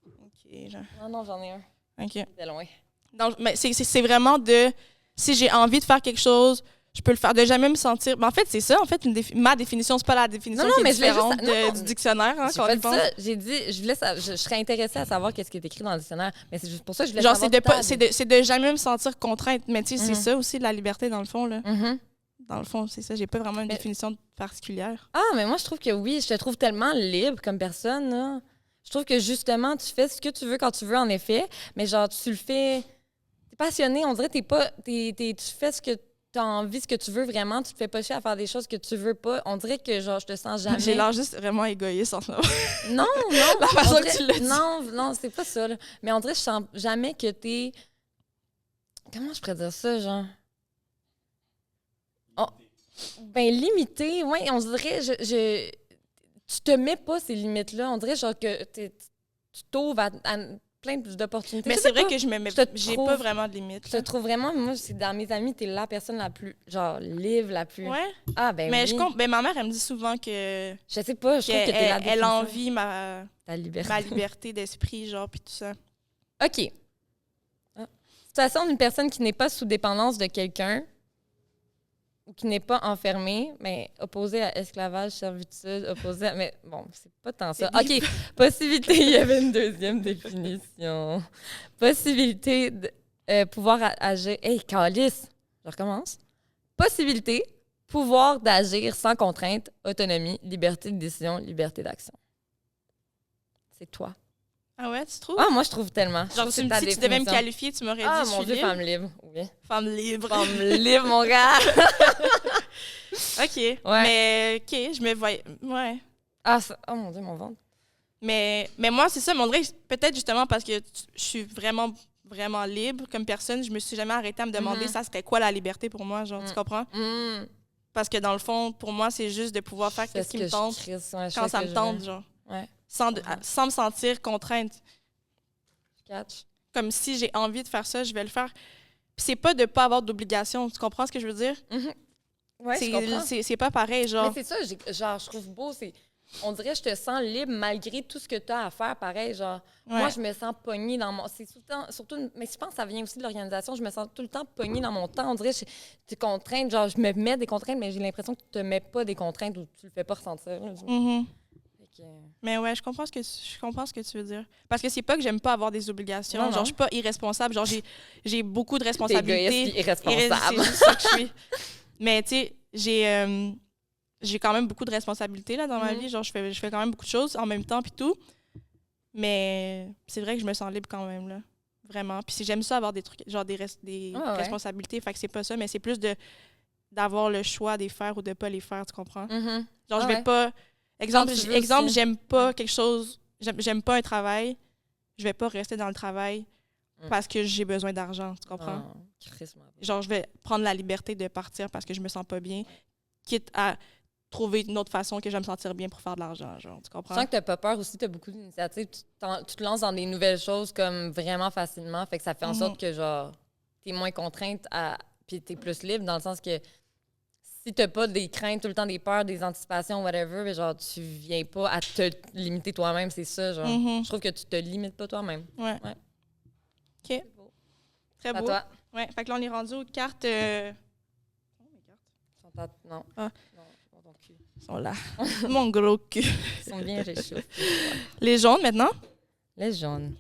OK, genre... Non, j'en ai un. OK. C'est loin. Donc, mais c'est vraiment de... Si j'ai envie de faire quelque chose, Je peux le faire, de jamais me sentir... Mais en fait, c'est ça. En fait, ma définition, c'est pas la définition qui est différente du dictionnaire. Hein, j'ai pas dit ça. J'ai dit, je serais intéressée à savoir qu'est-ce qui est écrit dans le dictionnaire. Mais c'est juste pour ça que je voulais savoir. C'est de jamais me sentir contrainte. Mais tu sais, c'est ça aussi, la liberté, dans le fond. Là. Dans le fond, c'est ça. J'ai pas vraiment une définition particulière. Ah, mais moi, je trouve que oui. Je te trouve tellement libre comme personne. Là. Je trouve que justement, tu fais ce que tu veux quand tu veux, en effet. Mais genre, tu le fais... T'es passionné. On dirait que tu fais ce que t'as envie, ce que tu veux vraiment, tu te fais pas chier à faire des choses que tu veux pas. On dirait que, genre, je te sens jamais... J'ai l'air juste vraiment égoïste en ce moment. Non. La façon que tu l'as dit. Non, c'est pas ça, là. Mais on dirait que je sens jamais que t'es... Comment je pourrais dire ça, genre? Oh, ben, limité, ouais, on dirait... Tu te mets pas ces limites-là. On dirait, genre, que tu t'ouvres à plein d'opportunités. Mais c'est vrai que je me mets... J'ai pas vraiment de limites. Je te trouve vraiment... Moi, c'est dans mes amis, t'es la personne la plus... Genre, libre, la plus... Ouais? Ah, ben mais oui. ben, ma mère, elle me dit souvent que... Je sais pas, je trouve que t'es la elle envie ta liberté. ma liberté d'esprit, genre, puis tout ça. OK. Situation d'une personne qui n'est pas sous dépendance de quelqu'un ou qui n'est pas enfermée, mais opposée à esclavage, servitude, opposée à... Mais bon, c'est pas tant ça. OK. Possibilité, il y avait une deuxième définition. Possibilité de pouvoir agir... Hey, calice! Je recommence. Possibilité, pouvoir d'agir sans contrainte, autonomie, liberté de décision, liberté d'action. C'est toi. Ah ouais, tu trouves? Ah, moi, je trouve tellement. Genre, tu me dis que tu devais me qualifier, tu m'aurais dit je suis mon Dieu, libre. femme libre. Oui. Femme libre. Femme libre, mon gars. OK. Ouais. Mais, OK, je me voyais... Ouais. Oh mon Dieu, mon ventre. Mais moi, c'est ça, mon vrai, peut-être justement parce que je suis vraiment, vraiment libre comme personne, je me suis jamais arrêtée à me demander ça serait quoi la liberté pour moi, genre, tu comprends? Parce que dans le fond, pour moi, c'est juste de pouvoir faire ce qui me tente quand ça me tente, genre. Ouais. Sans me sentir contrainte. Je catch. Comme si j'ai envie de faire ça, je vais le faire. Puis c'est pas de pas avoir d'obligation, tu comprends ce que je veux dire? Ouais, je comprends. C'est pas pareil, genre. Mais c'est ça, genre, je trouve beau, on dirait que je te sens libre malgré tout ce que tu as à faire, pareil, genre. Ouais. Moi, je me sens pognée dans mon... C'est tout le temps, surtout... Mais je pense que ça vient aussi de l'organisation. Je me sens tout le temps pognée dans mon temps. On dirait que j'ai contraintes, genre, je me mets des contraintes, mais j'ai l'impression que tu te mets pas des contraintes ou tu le fais pas ressentir. Mais ouais, je comprends ce que tu veux dire. Parce que c'est pas que j'aime pas avoir des obligations. Non. Genre, je suis pas irresponsable. Genre, j'ai beaucoup de responsabilités. T'es égoïste et irresponsable. C'est juste ça que je suis. Mais tu sais, j'ai quand même beaucoup de responsabilités là, dans ma vie. Genre, je fais quand même beaucoup de choses en même temps puis tout. Mais c'est vrai que je me sens libre quand même, là. Vraiment. Puis si j'aime ça avoir des trucs, genre des responsabilités, fait que c'est pas ça, mais c'est plus d'avoir le choix de les faire ou de pas les faire, tu comprends? Genre, je vais pas... Exemple, j'aime pas quelque chose, j'aime pas un travail, je vais pas rester dans le travail parce que j'ai besoin d'argent, tu comprends? Genre, je vais prendre la liberté de partir parce que je me sens pas bien, quitte à trouver une autre façon que je vais me sentir bien pour faire de l'argent, genre, tu comprends? Je sens que t'as pas peur aussi, t'as beaucoup d'initiatives, tu te lances dans des nouvelles choses comme vraiment facilement, fait que ça fait en sorte que, genre, t'es moins contrainte puis t'es plus libre dans le sens que si t'as pas des craintes, tout le temps des peurs, des anticipations, whatever, mais genre, tu viens pas à te limiter toi-même, c'est ça, genre. Je trouve que tu te limites pas toi-même. Ouais. OK. Beau. Très beau. À toi. Ouais, fait que là, on est rendu aux cartes... Non. Ah. Non, ton cul. Ils sont là. Mon gros cul. Ils sont bien réchauffés. Les jaunes, maintenant? Les jaunes.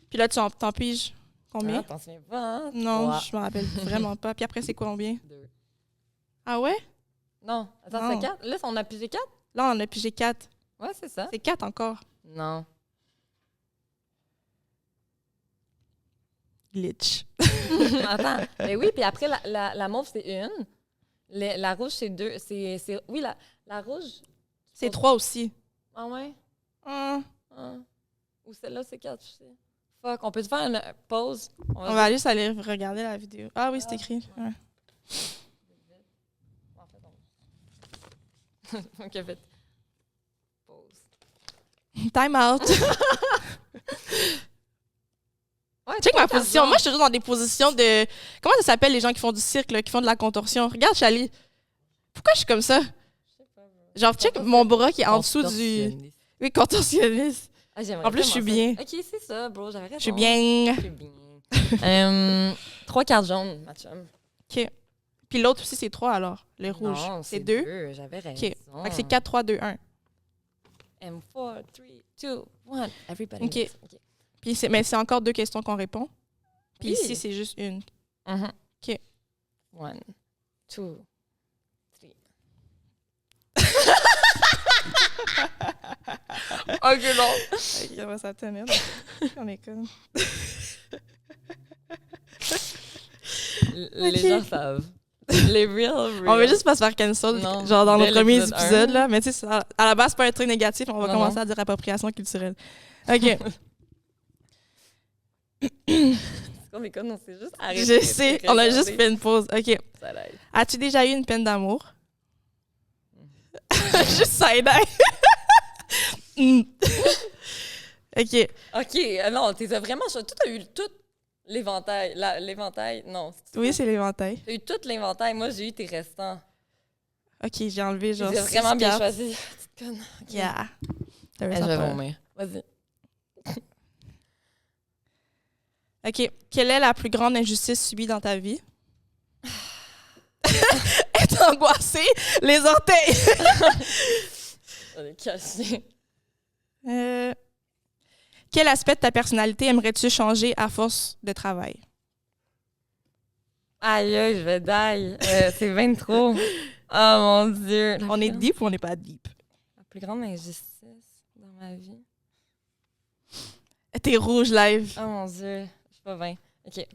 Puis là, t'en piges combien? Ah, t'en souviens pas, hein? Non, 3. je me rappelle vraiment pas. Puis après, c'est combien? 2. Ah ouais? Non. Attends, c'est 4? Là, on a pigé 4? Là, on a pigé 4. Ouais, c'est ça. C'est 4 encore. Non. Glitch. Attends. Mais oui, puis après, la mauve, c'est 1. La rouge, c'est 2. Oui, la rouge... C'est 3 aussi. Ah ouais? Ah. Ou celle-là, c'est 4, je sais. Fuck, on peut te faire une pause? On va juste aller regarder la vidéo. Ah oui, c'est écrit. Ouais. OK, vite. Pause. Time out. Ouais, check ma position. Moi, je suis toujours dans des positions de... Comment ça s'appelle les gens qui font du cirque, là, qui font de la contorsion? Regarde, Chali. Pourquoi je suis comme ça? Je sais pas. Genre, check mon bras qui est en dessous du... Oui, contorsionniste. Ah, en plus, je suis bien. OK, c'est ça, bro. J'avais raison. Je suis bien. 3 cartes jaunes, ma chum. OK. Puis l'autre aussi, c'est 3 alors, le rouge. Non, c'est 2. J'avais raison. OK. Fait que c'est 4, 3, 2, 1. And 4, 3, 2, 1. Everybody OK. knows. OK. Puis mais c'est encore 2 questions qu'on répond. Puis Oui. ici, c'est juste une. Mhm. OK. 1, 2, 3. OK, non. OK, va ça tenir. On est comme... Les gens savent. Les real. On veut juste pas se faire cancel, Non, genre dans dès nos premiers l'épisode épisodes, 1. là. Mais tu sais, à la base, c'est pas un truc négatif. On va Non, commencer non. à dire appropriation culturelle. OK. On est comme, on s'est juste arrêté. Je sais, on a juste fait une pause. OK. Ça l'aide. As-tu déjà eu une peine d'amour? Juste side-eye. OK. OK, non, t'es vraiment... Toi, t'as eu tout l'éventail. L'éventail, non. Oui, c'est l'éventail. T'as eu tout l'éventail. Moi, j'ai eu tes restants. OK, j'ai enlevé genre J'ai vraiment 6 bien cartes. choisi. Petite conne. OK. Yeah. Je vais vomir. Vas-y. OK. Quelle est la plus grande injustice subie dans ta vie? Être angoissée, les orteils. On est caché. Quel aspect de ta personnalité aimerais-tu changer à force de travail? Aïe, aïe, je vais die. C'est bien trop. Oh mon Dieu. On est deep ou on n'est pas deep? La plus grande injustice dans ma vie. T'es rouge live. Oh mon Dieu. Je suis pas bien. OK.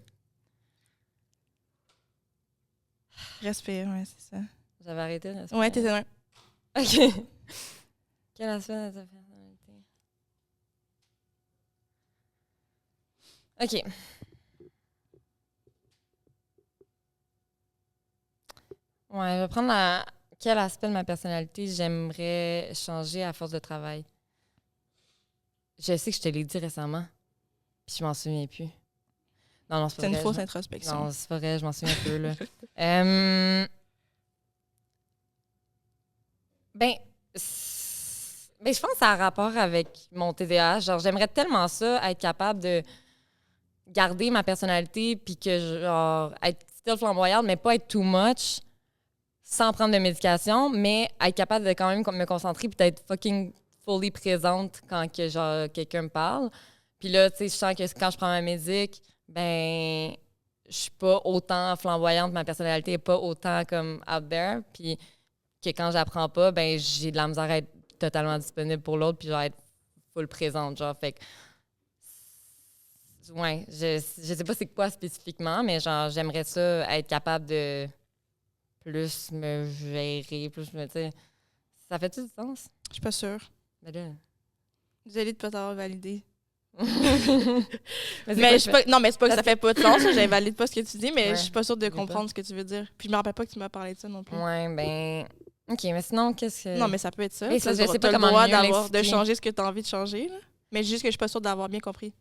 Respire, ouais, c'est ça. J'avais arrêté de respirer. Ouais, t'es un. OK. Quel aspect de ta personnalité? OK. Ouais, je vais prendre quel aspect de ma personnalité j'aimerais changer à force de travail. Je sais que je te l'ai dit récemment, puis je m'en souviens plus. Non, c'est pas C'est une vrai. fausse introspection. Non, c'est pas vrai, je m'en souviens peu, là. Ben, je pense que ça a rapport avec mon TDAH. Genre, j'aimerais tellement ça, être capable de garder ma personnalité, puis que, genre, être still flamboyante, mais pas être too much, sans prendre de médication, mais être capable de quand même me concentrer, puis d'être fucking fully présente quand que, genre, quelqu'un me parle. Puis là, tu sais, je sens que quand je prends ma médic, ben, je suis pas autant flamboyante, ma personnalité est pas autant comme out there, puis que quand j'apprends pas, ben, j'ai de la misère à être totalement disponible pour l'autre, puis genre être full présente, genre, fait que, ouais, je sais pas c'est quoi spécifiquement, mais genre, j'aimerais ça être capable de plus me gérer, plus me, tu sais, ça fait-tu du sens? Je suis pas sûre. Mais là... Désolée de pas t'avoir validé. mais je suis pas... Non, mais c'est pas que ça fait pas de sens. J'invalide pas ce que tu dis, mais Ouais, je suis pas sûre de je sais comprendre pas. ce que tu veux dire. Puis je me rappelle pas que tu m'as parlé de ça non plus. Ouais, ben... OK, mais sinon, qu'est-ce que... Non, mais ça peut être ça. Mais ça, T'as je sais t'as pas le comment droit mieux de l'expliquer. changer ce que t'as envie de changer, là. Mais juste que je suis pas sûre d'avoir bien compris.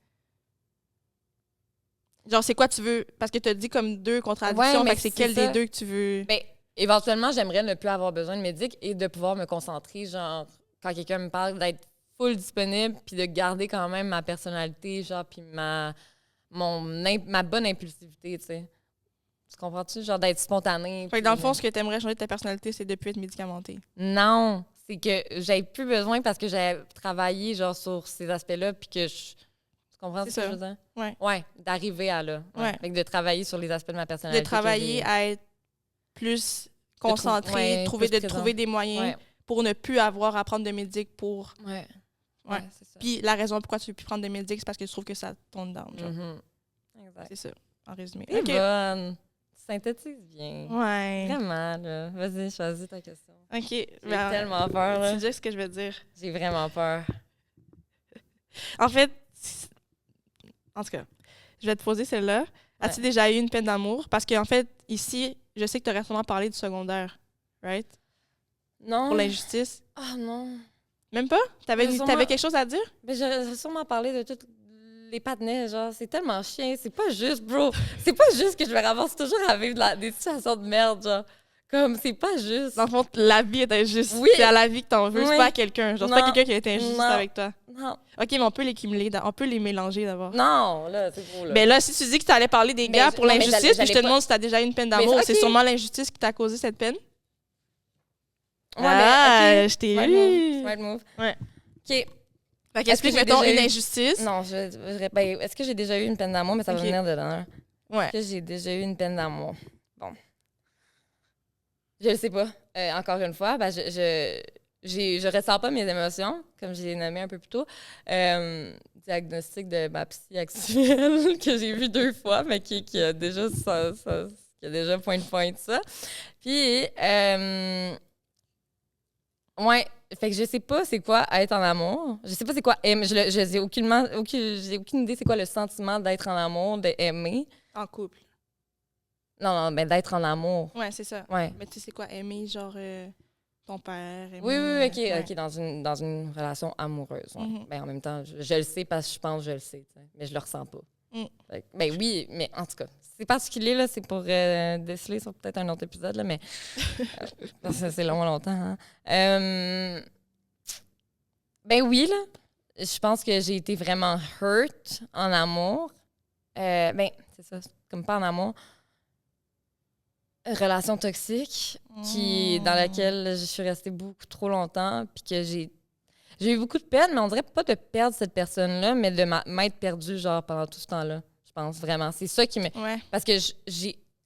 Genre, c'est quoi tu veux? Parce que t'as dit comme 2 contradictions, Ouais, mais fait que c'est c'est quel ça. des 2 que tu veux? Ben, éventuellement, j'aimerais ne plus avoir besoin de médic et de pouvoir me concentrer, genre, quand quelqu'un me parle, d'être full disponible, puis de garder quand même ma personnalité, genre, puis ma bonne impulsivité, tu sais. Tu comprends-tu? Genre, d'être spontanée. Fait que dans le puis- fond, ce que t'aimerais changer de ta personnalité, c'est de plus être médicamenté. Non, c'est que j'ai plus besoin parce que j'ai travaillé, genre, sur ces aspects-là, puis que je... Tu comprends C'est ce que ça. je veux dire? Ouais. Ouais, d'arriver à là. Ouais. Ouais. Fait que de travailler sur les aspects de ma personnalité. De travailler à être plus concentré, ouais, trouver plus trouver des moyens Ouais, pour ne plus avoir à prendre de médic pour... ouais. Ouais. C'est ça. Puis la raison pourquoi tu veux plus prendre de médic, c'est parce que tu trouves que ça tombe down. Genre. Mhm. Exact. C'est ça, en résumé. T'es OK. bonne. Tu synthétises bien. Ouais. Vraiment, là. Vas-y, choisis ta question. OK. J'ai Ben, tellement peur, tu là. dis ce que je veux dire. J'ai vraiment peur. En fait, en tout cas, je vais te poser celle-là. As-tu déjà eu une peine d'amour? Parce qu'en fait, ici, je sais que tu aurais sûrement parlé du secondaire, right? Non. Pour l'injustice. Ah non. Même pas? T'avais Sûrement- quelque chose à dire? Mais j'aurais sûrement parlé de tous les patinets, genre, c'est tellement chien. C'est pas juste, bro. C'est pas juste que je vais ramasser toujours à vivre des situations de merde, genre. Comme, c'est pas juste. Dans le fond, la vie est injuste. Oui. C'est à la vie que t'en veux, c'est Oui. pas à quelqu'un. Genre, c'est Non. pas quelqu'un qui a été injuste Non. avec toi. Non. OK, mais on peut les cumuler, on peut les mélanger d'abord. Non, là, c'est beau, là. Mais là, si tu dis que tu allais parler des gars pour l'injustice, puis je te demande si tu as déjà eu une peine d'amour, Mais, c'est sûrement l'injustice qui t'a causé cette peine. Ouais, je t'ai eu. Smart move. Ouais. OK. Fait qu'explique, mettons, une injustice. Non, ben, est-ce que j'ai déjà eu une peine d'amour? Mais ça va venir dedans. Là. Ouais. Est-ce que j'ai déjà eu une peine d'amour? Bon. Je le sais pas. Encore une fois, ben, je ressens pas mes émotions, comme je l'ai nommé un peu plus tôt. Diagnostic de ma psy actuelle, que j'ai vu 2 fois, mais qui a déjà qui a déjà point ça. Puis, ouais, fait que je sais pas c'est quoi être en amour. Je sais pas c'est quoi aimer. J'ai aucune idée c'est quoi le sentiment d'être en amour, d'aimer. En couple. Non, mais d'être en amour. Ouais, c'est ça. Ouais. Mais tu sais quoi, aimer, genre ton père, aimer... Oui, OK, ouais. OK, dans une relation amoureuse. Ouais. Mm-hmm. Ben, en même temps, je le sais parce que je pense que je le sais, t'sais, mais je le ressens pas. Fait que, ben oui, mais en tout cas, c'est particulier, là, c'est pour déceler sur peut-être un autre épisode, là, mais parce que c'est longtemps. Hein. Ben oui, là, je pense que j'ai été vraiment hurt en amour. Ben, c'est ça, comme pas en amour. Relation toxique dans laquelle je suis restée beaucoup trop longtemps, puis que j'ai eu beaucoup de peine, mais on dirait pas de perdre cette personne-là, mais de m'être perdue genre pendant tout ce temps-là. Je pense vraiment. C'est ça qui me... Ouais. Parce que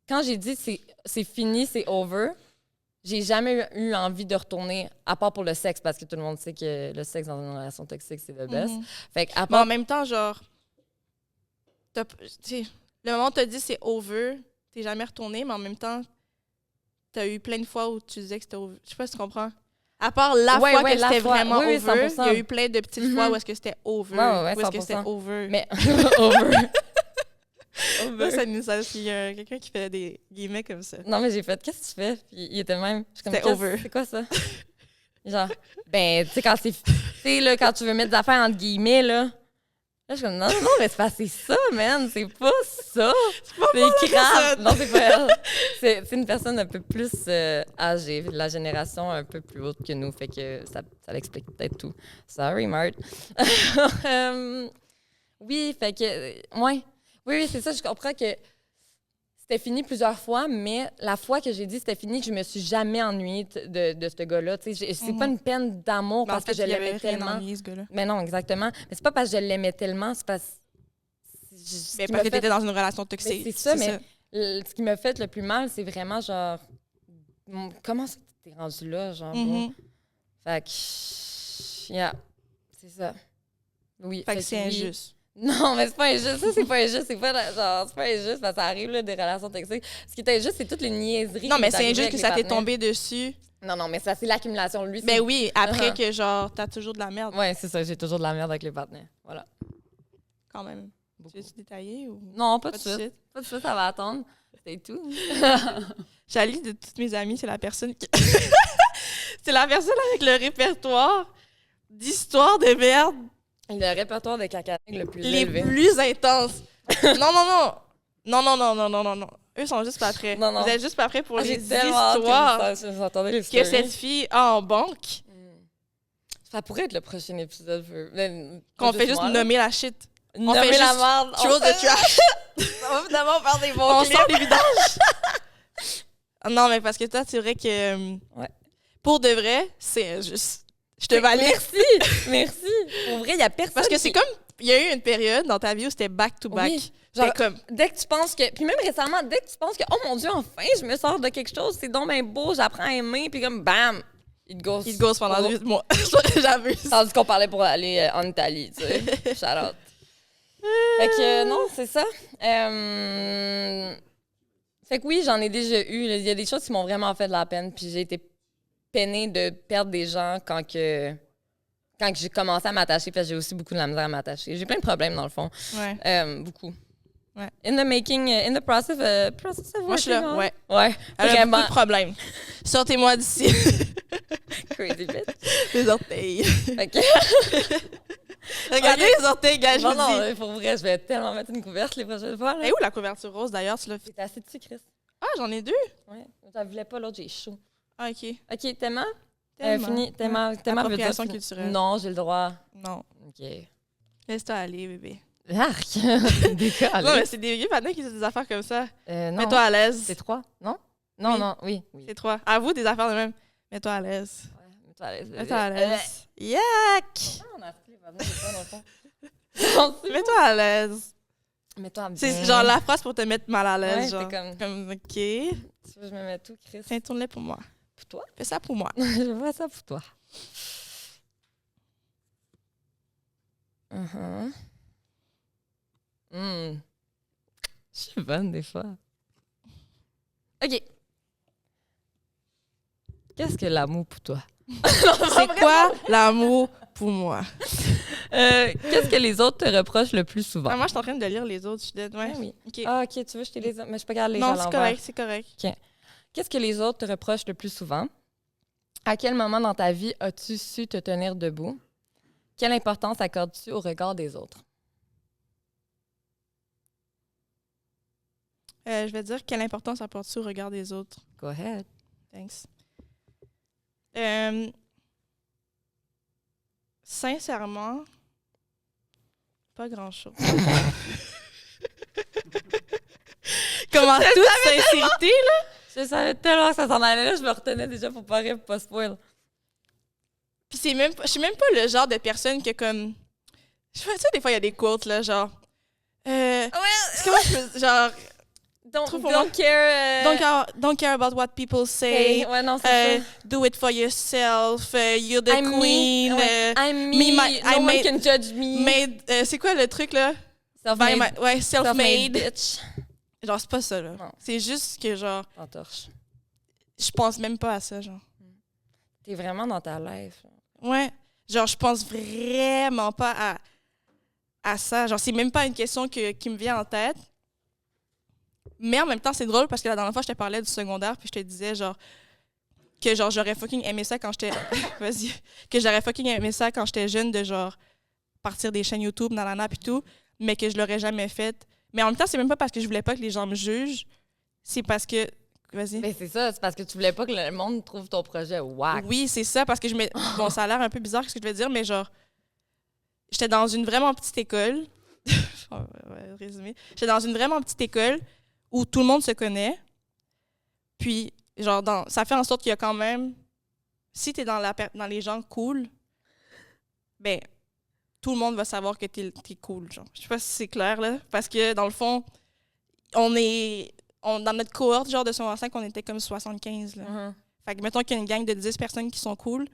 quand j'ai dit c'est fini, c'est over, j'ai jamais eu envie de retourner, à part pour le sexe, parce que tout le monde sait que le sexe dans une relation toxique, c'est le best. Fait que, à part... Mais en même temps, genre, le moment où t'as dit c'est over, t'es jamais retourné, mais en même temps, t'as eu plein de fois où tu disais que c'était over. Je sais pas si tu comprends. À part la fois que c'était vraiment over, il y a eu plein de petites fois où est-ce que c'était over. Ouais, où est-ce que c'était over. Mais over. Là, ça nous a il y a quelqu'un qui fait des guillemets comme ça. Non, mais j'ai fait, qu'est-ce que tu fais? Puis il était même. C'était over. C'est quoi ça? Genre, ben, tu sais, quand c'est. Tu sais, là, quand tu veux mettre des affaires entre guillemets, là. Là, je suis comme, non, mais c'est ça, man. C'est pas ça. C'est grave. Non, c'est pas elle. C'est une personne un peu plus âgée, de la génération un peu plus haute que nous. Fait que ça l'explique peut-être tout. Sorry, Marthe. Oui, fait que. Ouais. Oui, c'est ça. Je comprends que c'était fini plusieurs fois, mais la fois que j'ai dit c'était fini, je me suis jamais ennuyée de ce gars-là. C'est pas une peine d'amour parce que je l'aimais tellement. Mais non, exactement. Mais c'est pas parce que je l'aimais tellement, c'est parce que t'étais dans une relation toxique. C'est ça, mais ce qui m'a fait le plus mal, c'est vraiment genre... Comment ça que t'es rendu là, genre? Fait que... Yeah, c'est ça. Oui. Fait que c'est injuste. Non, mais c'est pas injuste. Ça, c'est pas injuste. C'est pas injuste parce que ça arrive, là, des relations toxiques. Ce qui est injuste, c'est toutes les niaiseries. Non, mais c'est injuste que ça t'est tombé dessus. Non, mais ça, c'est l'accumulation. Lui, ben oui, après que, genre, t'as toujours de la merde. Ouais, c'est ça. J'ai toujours de la merde avec les partenaires. Voilà. Quand même. Tu veux-tu détailler ou... Non, pas de suite. Pas de suite, ça va attendre. C'est tout. Jali, de toutes mes amies, c'est la personne qui... c'est la personne avec le répertoire d'histoires de merde. Le répertoire de caca le plus élevé. Les plus intenses. Non. Eux sont juste pas prêts. Non. Vous êtes juste pas prêts pour les histoires que cette fille a en banque. Ça pourrait être le prochain épisode. Qu'on fait juste nommer la shit. On fait la merde. Chose de trash. On va finalement faire des bons On sort les vidanges. Non, mais parce que toi, c'est vrai que... Pour de vrai, c'est injuste. Je te valide. Merci. Pour vrai, il y a personne. Parce que c'est comme, il y a eu une période dans ta vie où c'était back to back. Oui. Genre, comme... dès que tu penses que, puis même récemment, dès que tu penses que, oh mon Dieu, enfin, je me sors de quelque chose, c'est donc bien beau, j'apprends à aimer, puis comme, bam, it goes pendant 8 mois. J'abuse. Tandis qu'on parlait pour aller en Italie, tu sais. Shout out. Fait que, non, c'est ça. Fait que oui, j'en ai déjà eu. Il y a des choses qui m'ont vraiment fait de la peine, puis j'ai été peinée de perdre des gens quand j'ai commencé à m'attacher, parce que j'ai aussi beaucoup de la misère à m'attacher. J'ai plein de problèmes, dans le fond. Ouais. Beaucoup. Ouais. In the process of moi, je suis là, ouais. Ouais, elle a beaucoup de problèmes. Sortez-moi d'ici. Crazy bitch. Les orteils. OK. Regardez les orteils, gars, je vous dis. Non, pour vrai, je vais tellement mettre une couverte les prochaines fois. Et où la couverture rose, d'ailleurs? Tu l'as fait? T'es assez dessus, Chris. Ah, j'en ai 2? Ouais. J'en voulais pas, l'autre, j'ai chaud. Ah, OK. OK, Théma? Théma. Fini. Théma veut dire... Appropriation culturelle. Non, j'ai le droit. Non. OK. Laisse-toi aller, bébé. Arc! Décolle. Non, mais c'est des vieux patins qui disent des affaires comme ça. Non. Mets-toi à l'aise. C'est 3, non? Non, Oui. non, oui. C'est 3. À vous, des affaires de même. Mets-toi à l'aise. Ouais, mets-toi à l'aise. Mets-toi à l'aise. Yuck! On a pris, va venir, pas dans le fond. Mets-toi à l'aise. Mets-toi bien. C'est genre la phrase pour te mettre mal à l'aise. Ouais, genre. t'es comme... OK. Tu veux que je me mette tout, Chris? Tiens, tourne-le pour moi. Pour toi? Fais ça pour moi. Je vois ça pour toi. Je suis bonne des fois. OK. Qu'est-ce que l'amour pour toi? C'est quoi l'amour pour moi? Qu'est-ce que les autres te reprochent le plus souvent? Ah, moi, je suis en train de lire les autres. Je suis dead. Ouais. Ah oui. OK. Ah, OK, tu veux, je te les... Mais je peux garder les Non, à c'est l'envers. correct, c'est correct. Qu'est-ce que les autres te reprochent le plus souvent? À quel moment dans ta vie as-tu su te tenir debout? Quelle importance accordes-tu au regard des autres? Je vais dire quelle importance apportes-tu au regard des autres? Go ahead. Thanks. Sincèrement, pas grand-chose. Comment toute sincérité, là? Je savais tellement que ça s'en allait là, je me retenais déjà pour pas rire, pour pas spoil. Puis c'est même pas, je suis même pas le genre de personne que comme... Tu sais, des fois, il y a des quotes, là, genre... comment je peux... Genre... Don't care. Don't care about what people say. Ouais, non, c'est ça. Do it for yourself. You're the queen. I'm me. I No one made- can judge me. C'est quoi le truc, là? Self-made. Ouais, self-made. bitch. Genre, c'est pas ça, là. Non. C'est juste que, genre, En torche. je pense même pas à ça, genre. T'es vraiment dans ta life. Ouais. Genre, je pense vraiment pas à ça. Genre, c'est même pas une question qui me vient en tête. Mais en même temps, c'est drôle parce que la dernière fois, je te parlais du secondaire puis je te disais, genre, que genre, j'aurais fucking aimé ça quand j'étais... Vas-y. Que j'aurais fucking aimé ça quand j'étais jeune de, genre, partir des chaînes YouTube, nanana, puis tout, mais que je l'aurais jamais fait. Mais en même temps, c'est même pas parce que je voulais pas que les gens me jugent. C'est parce que... Vas-y. Mais c'est ça, c'est parce que tu voulais pas que le monde trouve ton projet whack. Oui, c'est ça, parce que je me... Bon, ça a l'air un peu bizarre ce que je vais dire, mais genre, j'étais dans une vraiment petite école. Ouais, résumé. J'étais dans une vraiment petite école où tout le monde se connaît. Puis, genre, ça fait en sorte qu'il y a quand même... Si t'es dans les gens cool, ben, tout le monde va savoir que t'es cool, genre. Je sais pas si c'est clair, là. Parce que, dans le fond, dans notre cohorte, genre, de secondaire 5, on était comme 75, là. Mm-hmm. Fait que, mettons qu'il y a une gang de 10 personnes qui sont cool,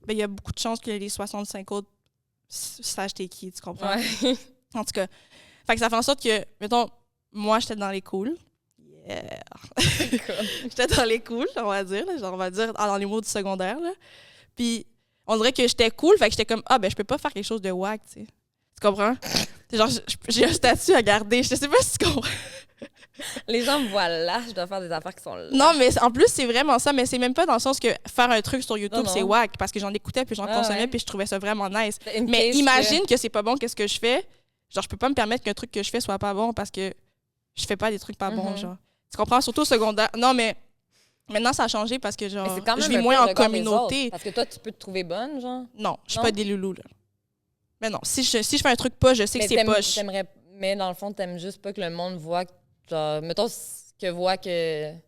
ben, il y a beaucoup de chances que les 65 autres sachent t'es qui, tu comprends? Ouais. En tout cas. Fait que ça fait en sorte que, mettons, moi, j'étais dans les cools. Yeah! J'étais dans les cools, on va dire, là, genre, on va dire dans les mots du secondaire, là. Puis, on dirait que j'étais cool, fait que j'étais comme, ben, je peux pas faire quelque chose de wack, tu sais. Tu comprends? Genre, j'ai un statut à garder, je sais pas si tu comprends. Les gens me voient là, je dois faire des affaires qui sont là. Non, mais en plus, c'est vraiment ça, mais c'est même pas dans le sens que faire un truc sur YouTube, Non. c'est wack, parce que j'en écoutais, puis j'en consommais, ouais. puis je trouvais ça vraiment nice. In Mais case imagine que c'est pas bon, qu'est-ce que je fais? Genre, je peux pas me permettre qu'un truc que je fais soit pas bon parce que je fais pas des trucs pas bons, genre. Tu comprends? Surtout au secondaire. Non, mais maintenant, ça a changé parce que, genre, Mais c'est quand même je vis un moins peu en le regard des communauté. autres, parce que toi, tu peux te trouver bonne, genre. Non, je suis Non? pas des loulous, là. Mais non, si je fais un truc pas, je sais que c'est poche. Mais dans le fond, t'aimes juste pas que le monde voit, genre, mettons, que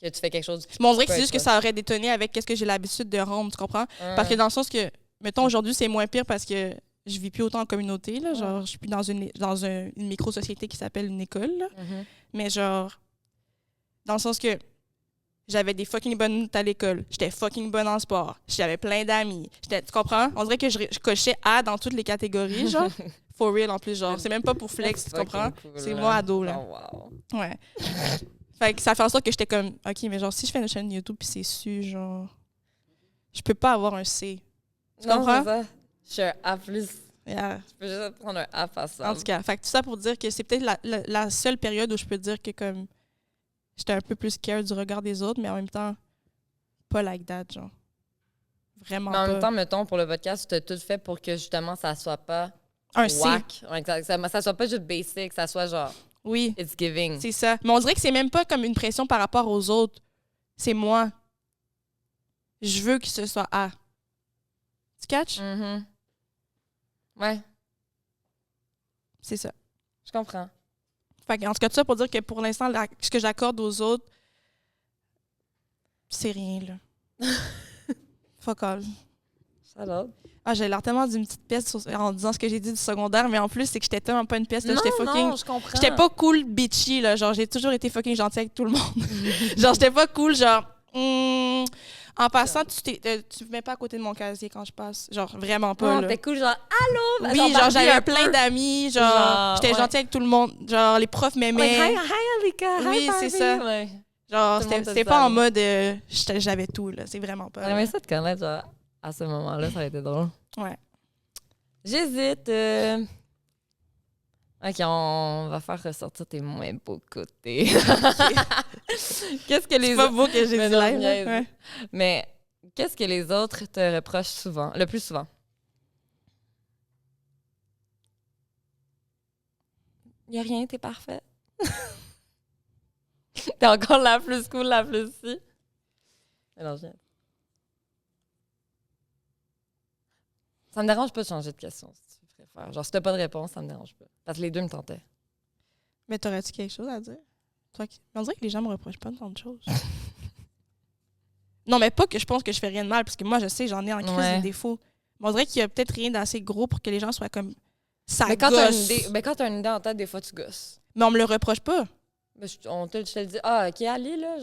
tu fais quelque chose. Mais on dirait que c'est juste que ça aurait détonné avec qu'est-ce que j'ai l'habitude de rendre, tu comprends? Parce que dans le sens que, mettons, aujourd'hui, c'est moins pire parce que je vis plus autant en communauté, là. Genre, je suis plus dans une micro-société qui s'appelle une école, là. Mm-hmm. Mais genre, dans le sens que j'avais des fucking bonnes notes à l'école. J'étais fucking bonne en sport. J'avais plein d'amis. Tu comprends? On dirait que je cochais A dans toutes les catégories, genre. For real, en plus, genre. C'est même pas pour flex, tu comprends? Cool, c'est moi ado, là. Oh, wow. Ouais. Fait que ça fait en sorte que j'étais comme, OK, mais genre, si je fais une chaîne YouTube puis c'est su, genre, je peux pas avoir un C. Tu comprends? Ça. Je suis un A+. Yeah. Je peux juste prendre un A face ça. En tout cas, fait que tout ça pour dire que c'est peut-être la seule période où je peux dire que, comme, j'étais un peu plus scared du regard des autres, mais en même temps, pas like that, genre. Vraiment mais en pas. même temps, mettons, pour le podcast, tu as tout fait pour que, justement, ça soit pas Un C. whack. Ouais, ça soit pas juste basic, ça soit genre, Oui, it's giving. c'est ça. Mais on dirait que c'est même pas comme une pression par rapport aux autres. C'est moi. Je veux que ce soit A. Tu catches? Mm-hmm. Ouais. c'est ça. Je comprends. Fait que, en tout cas, tout ça pour dire que pour l'instant, ce que j'accorde aux autres, c'est rien, là. Fuck all. Shout-out. Ah, j'ai l'air tellement d'une petite pièce en disant ce que j'ai dit du secondaire, mais en plus, c'est que j'étais tellement pas une pièce, là. J'étais fucking... Non, je comprends. J'étais pas cool bitchy, là. Genre, j'ai toujours été fucking gentille avec tout le monde. Genre, j'étais pas cool, genre... En passant, tu me mets pas à côté de mon casier quand je passe. Genre, vraiment pas, Non, là. t'es cool, genre, allô? Oui, genre, j'avais plein d'amis, genre j'étais ouais. gentille avec tout le monde. Genre, les profs m'aimaient. Like, hi, Alika, hi, Oui, Barbie. c'est ça. Ouais. Genre, Tout le monde c'était te pas en savait. mode j'avais tout, là. C'est vraiment pas. J'aimerais ça te connaître, genre, à ce moment-là, ça aurait été drôle. Ouais. J'hésite. Ok, on va faire ressortir tes moins beaux côtés. Qu'est-ce que les C'est pas autres... beau que j'ai Mais dit non, live, je là. niaise. Ouais. Mais qu'est-ce que les autres te reprochent souvent, le plus souvent? Y a rien, t'es parfaite. T'es encore la plus cool, la plus si. Mais non, je niaise. Ça me dérange pas de changer de question, si tu préfères. Genre, si t'as pas de réponse, ça me dérange pas. Parce que les deux me tentaient. Mais t'aurais-tu quelque chose à dire? Toi qui... On dirait que les gens me reprochent pas tant de choses. Non, mais pas que je pense que je fais rien de mal, parce que moi, je sais, j'en ai en crise Ouais. des défauts. Mais on dirait qu'il y a peut-être rien d'assez gros pour que les gens soient comme... Ça Mais quand t'as gosse. une idée en tête, des fois, tu gosses. Mais on me le reproche pas. Mais je te le dis, ah, OK, allez, là,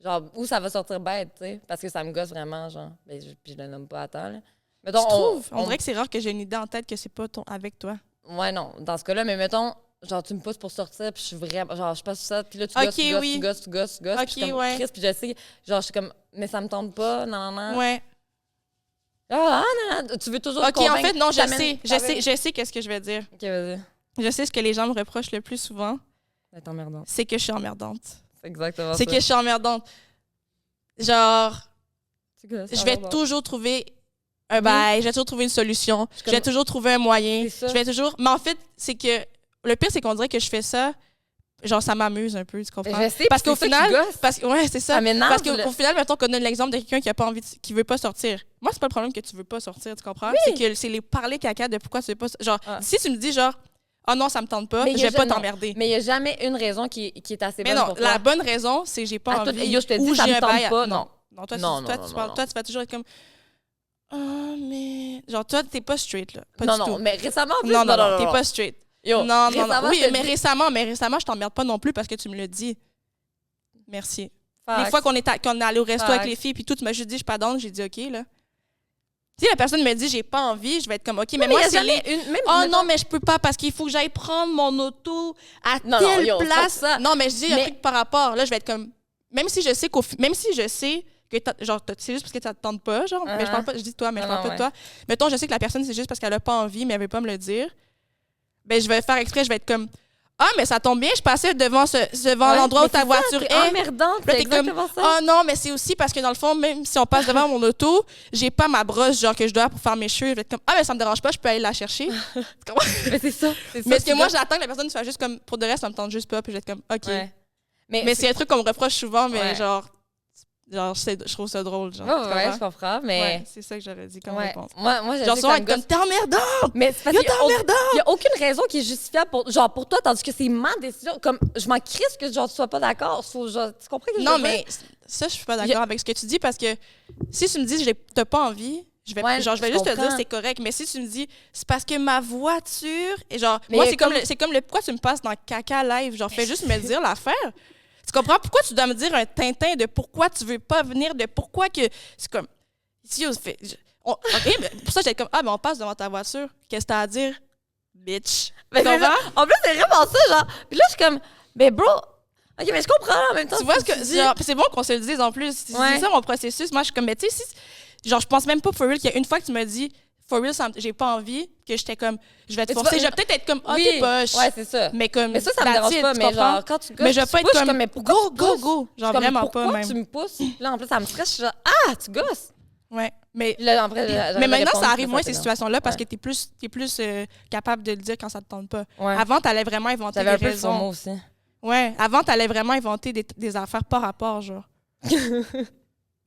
genre, où ça va sortir bête, tu sais, parce que ça me gosse vraiment, genre. Mais puis je le nomme pas à temps, là. Mettons, Tu trouves? On dirait que c'est rare que j'ai une idée en tête que c'est pas avec toi. Ouais, non, dans ce cas-là, mais mettons, genre, tu me pousses pour sortir, puis je suis vraiment, genre, je passe ça, puis là, tu Ok, gosses, tu gosses, oui. tu gosses, tu gosses, tu gosses, Ok, puis je suis comme, ouais. Chris, puis je sais, genre, je suis comme, mais ça me tente pas, non. Ouais. Ah, non, tu veux toujours te Ok, en convaincre, fait, non, t'amènes- je sais qu'est-ce que je vais dire. OK, vas-y. Je sais ce que les gens me reprochent le plus souvent, D'être emmerdante. c'est que je suis emmerdante. C'est exactement ça. C'est que je suis emmerdante. Genre, Tu gosses, je vais emmerdante. toujours trouver un bail, je vais toujours trouver une solution, je vais toujours trouver un moyen. C'est ça. Je vais toujours. Mais en fait, c'est que le pire, c'est qu'on dirait que je fais ça. Genre, ça m'amuse un peu, tu comprends? Je sais, Parce puis qu'au c'est ça final, qui gosse. ouais, c'est ça. Ça m'énerve, Parce là. qu'au final, mettons qu'on donne l'exemple de quelqu'un qui a pas envie, qui veut pas sortir. Moi, c'est pas le problème que tu veux pas sortir, tu comprends? C'est que c'est les parler caca de pourquoi tu veux pas. Genre, si tu me dis genre, oh non, ça me tente pas, Mais je y a vais pas non. t'emmerder. Mais il n'y a jamais une raison qui est assez Mais bonne non, pour toi. la bonne raison, c'est j'ai pas Ah, toi, envie. yo, je te ou dis, ça j'ai me un bail tente à- pas, Non, non. non, toi, Non, toi, non, tu non, parles- non. toi, tu vas toujours être comme. Ah, mais. Genre, toi, t'es pas straight, là. Pas non, du non, tout. mais récemment, en plus, Non, t'es pas straight. Yo, Non. récemment, Oui, je te mais dis- récemment, je t'emmerde pas non plus parce que tu me le dis. Merci. Facts. Les fois qu'on est allé au resto Facts. avec les filles, puis tout, tu m'as juste dit, je suis pas down, j'ai dit, OK, là. Si la personne me dit, j'ai pas envie, je vais être comme, OK, mais Non, moi, y a c'est jamais les... une... Même, Oh mettons- non, mais je peux pas parce qu'il faut que j'aille prendre mon auto à Non, telle yo, c'est pas place. ça. Non, mais je dis un Mais- truc par rapport. Là, je vais être comme, même si je sais que genre, c'est juste parce que ça te tente pas, genre, mais je parle pas, je dis toi, mais je Non, parle pas ouais. de toi. Mettons, je sais que la personne, c'est juste parce qu'elle a pas envie, mais elle veut pas me le dire. Ben, je vais faire exprès, je vais être comme, ah, mais ça tombe bien, je passais devant Ouais, l'endroit où mais ta c'est voiture ça, est. t'es emmerdante, Là, c'est t'es comme, exactement ça. oh non, mais c'est aussi parce que dans le fond, même si on passe devant mon auto, j'ai pas ma brosse, genre, que je dois pour faire mes cheveux. Je vais être comme, ah, mais ça me dérange pas, je peux aller la chercher. Tu comprends? Mais c'est ça. Mais est-ce que moi, j'attends que la personne soit juste comme, pour de reste, ça me tente juste pas, puis je vais être comme, OK. Ouais. Mais c'est un truc qu'on me reproche souvent, mais Ouais. genre je trouve ça drôle. Genre, tu Ouais, je comprends? comprends, mais... Ouais, c'est ça que j'aurais dit comme Ouais. réponse. Moi, je Genre, sais que souvent, ça me être comme, gosse. t'es emmerdant! Mais c'est parce Yo, qu'il y a t'es emmerdant! il y a aucune raison qui est justifiable pour toi, tandis que c'est ma décision. Comme, je m'en crisse que genre, tu sois pas d'accord. Genre, tu comprends que je Non, veux dire? mais ça, je suis pas Il y d'accord avec ce que tu dis parce que si tu me dis, t'as pas envie, je vais Ouais, juste te comprends. dire c'est correct. Mais si tu me dis, c'est parce que ma voiture. Et genre, Mais moi, il y a c'est comme le pourquoi tu me passes dans caca live. Genre, fais juste me dire l'affaire. Tu comprends pourquoi tu dois me dire un tintin de pourquoi tu veux pas venir, de pourquoi que. C'est comme. Ici, OK, mais pour ça, j'étais comme, ah, mais on passe devant ta voiture. Qu'est-ce que t'as à dire? Bitch. Mais Tu c'est comprends? ça. En plus, c'est vraiment ça, genre. Puis là, je suis comme, mais bro, OK, mais je comprends en même temps. Tu vois ce que. tu dis. Genre, c'est bon qu'on se le dise en plus. C'est Ouais. ça mon processus. Moi, je suis comme, mais tu sais, genre, je pense même pas, for real, qu'il y a une fois que tu m'as dit, for real, j'ai pas envie, que j'étais comme, je vais te Mais tu forcer. vois, Je vais peut-être être comme, ah, Oui. t'es poche. Ouais, c'est ça. Mais comme. Mais ça me that's dérange it, pas. tu Mais comprends? genre, quand tu gosses, Mais je vais tu pas être pousses, je suis comme, mais pourquoi go, tu go, pousses? go. Je Genre, suis comme, vraiment pas, pourquoi même. tu me pousses? Là, en plus, ça me stresse. Je suis genre, ah, tu gosses. Ouais. Mais. Puis là, après, Mais maintenant, ça arrive moins moins ces situations-là parce Ouais. que t'es plus capable de le dire quand ça te tente pas. Ouais. Avant, t'allais vraiment inventer J'avais des un peu le raisons. FOMO aussi. Ouais. Avant, t'allais vraiment inventer des affaires par rapport, genre.